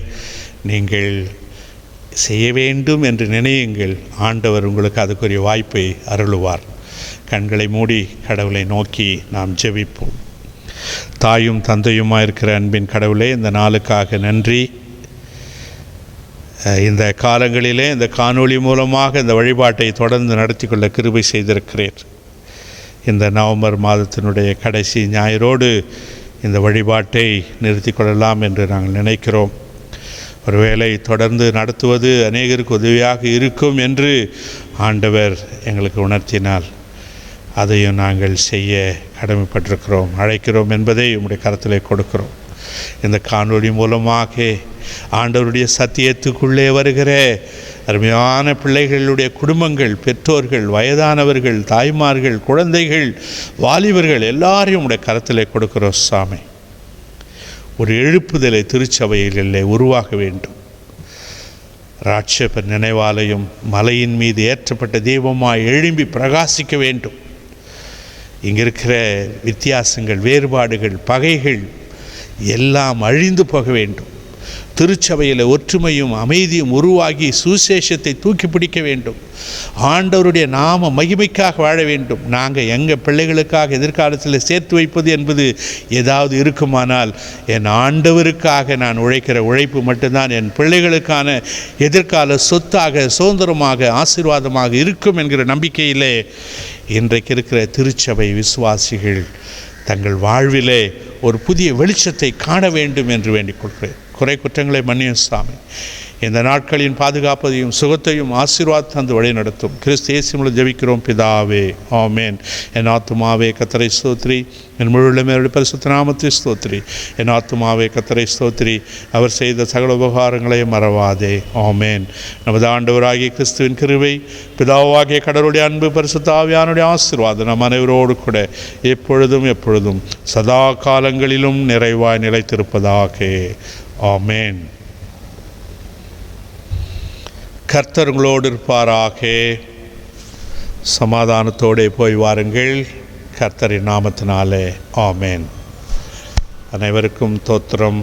நீங்கள் செய்ய வேண்டும் என்று நினையுங்கள். ஆண்டவர் உங்களுக்கு அதுக்குரிய வாய்ப்பை அருளுவார். கண்களை மூடி கடவுளை நோக்கி நாம் ஜெபிப்போம். தாயும் தந்தையுமாக இருக்கிற அன்பின் கடவுளே, இந்த நாளுக்காக நன்றி. இந்த காலங்களிலே இந்த காணொளி மூலமாக இந்த வழிபாட்டை தொடர்ந்து நடத்தி கொள்ள கிருபை செய்திருக்கிறீர். இந்த நவம்பர் மாதத்தினுடைய கடைசி ஞாயிறோடு இந்த வழிபாட்டை நிறுத்தி கொள்ளலாம் என்று நாங்கள் நினைக்கிறோம். ஒருவேளை தொடர்ந்து நடத்துவது அநேகருக்கு உதவியாக இருக்கும் என்று ஆண்டவர் எங்களுக்கு உணர்த்தினால் அதையும் நாங்கள் செய்ய கடமைப்பட்டிருக்கிறோம், அழைக்கிறோம் என்பதை உம்முடைய கரத்திலே கொடுக்கிறோம். இந்த காணொளி மூலமாக ஆண்டவருடைய சத்தியத்துக்குள்ளே வருகிற அருமையான பிள்ளைகளுடைய குடும்பங்கள், பெற்றோர்கள், வயதானவர்கள், தாய்மார்கள், குழந்தைகள், வாலிபர்கள் எல்லாரையும் உடைய கரத்திலே கொடுக்கிறோம் சாமி. ஒரு எழுப்புதலை திருச்சபைகளிலே உருவாக வேண்டும். ராட்சப்பர் நினைவாலயம் மலையின் மீது ஏற்றப்பட்ட தெய்வமாய் எழும்பி பிரகாசிக்க வேண்டும். இங்கே இருக்கிற வித்தியாசங்கள், வேறுபாடுகள், பகைகள் எல்லாம் அழிந்து போக வேண்டும். திருச்சபையில் ஒற்றுமையும் அமைதியும் உருவாகி சுவிசேஷத்தை தூக்கி பிடிக்க வேண்டும். ஆண்டவருடைய நாம மகிமைக்காக வாழ வேண்டும். நாங்கள் எங்கள் பிள்ளைகளுக்காக எதிர்காலத்தில் சேர்த்து வைப்பது என்பது ஏதாவது இருக்குமானால் என் ஆண்டவருக்காக நான் உழைக்கிற உழைப்பு மட்டும்தான் என் பிள்ளைகளுக்கான எதிர்கால சொத்தாக, சுதந்திரமாக, ஆசீர்வாதமாக இருக்கும் என்கிற நம்பிக்கையிலே இன்றைக்கு இருக்கிற திருச்சபை விசுவாசிகள் தங்கள் வாழ்விலே ஒரு புதிய வெளிச்சத்தை காண வேண்டும் என்று வேண்டிக் கொள்கிறேன். குறை குற்றங்களை மன்னியும் சாமி. இந்த நாட்களின் பாதுகாப்பதையும் சுகத்தையும் ஆசீர்வாதம் தந்து வழி நடத்தும். கிறிஸ்து இயேசு மூலம் ஜெபிக்கிறோம் பிதாவே, ஆமென். என் ஆத்துமாவே கர்த்தரை ஸ்தோத்திரி, என் முழுமையோடு பரிசுத்த நாமத்தை ஸ்தோத்திரி. என் ஆத்துமாவே கர்த்தரை ஸ்தோத்திரி, அவர் செய்த சகல உபகாரங்களையும் மறவாதே, ஆமென். நமது ஆண்டவராகிய கிறிஸ்துவின் கிருபை, பிதாவாகிய கடவுளுடைய அன்பு, பரிசுத்த ஆவியானுடைய ஆசீர்வாதம் நம் அனைவரோடு கூட எப்பொழுதும் எப்பொழுதும் சதா காலங்களிலும் நிறைவாய் நிலைத்திருப்பதாக, ஆமென். கர்த்தர் உங்களோடு இருப்பாராக. சமாதானத்தோடு போய் வாருங்கள். கர்த்தரின் நாமத்தினாலே, ஆமென். அனைவருக்கும் தோத்திரம்.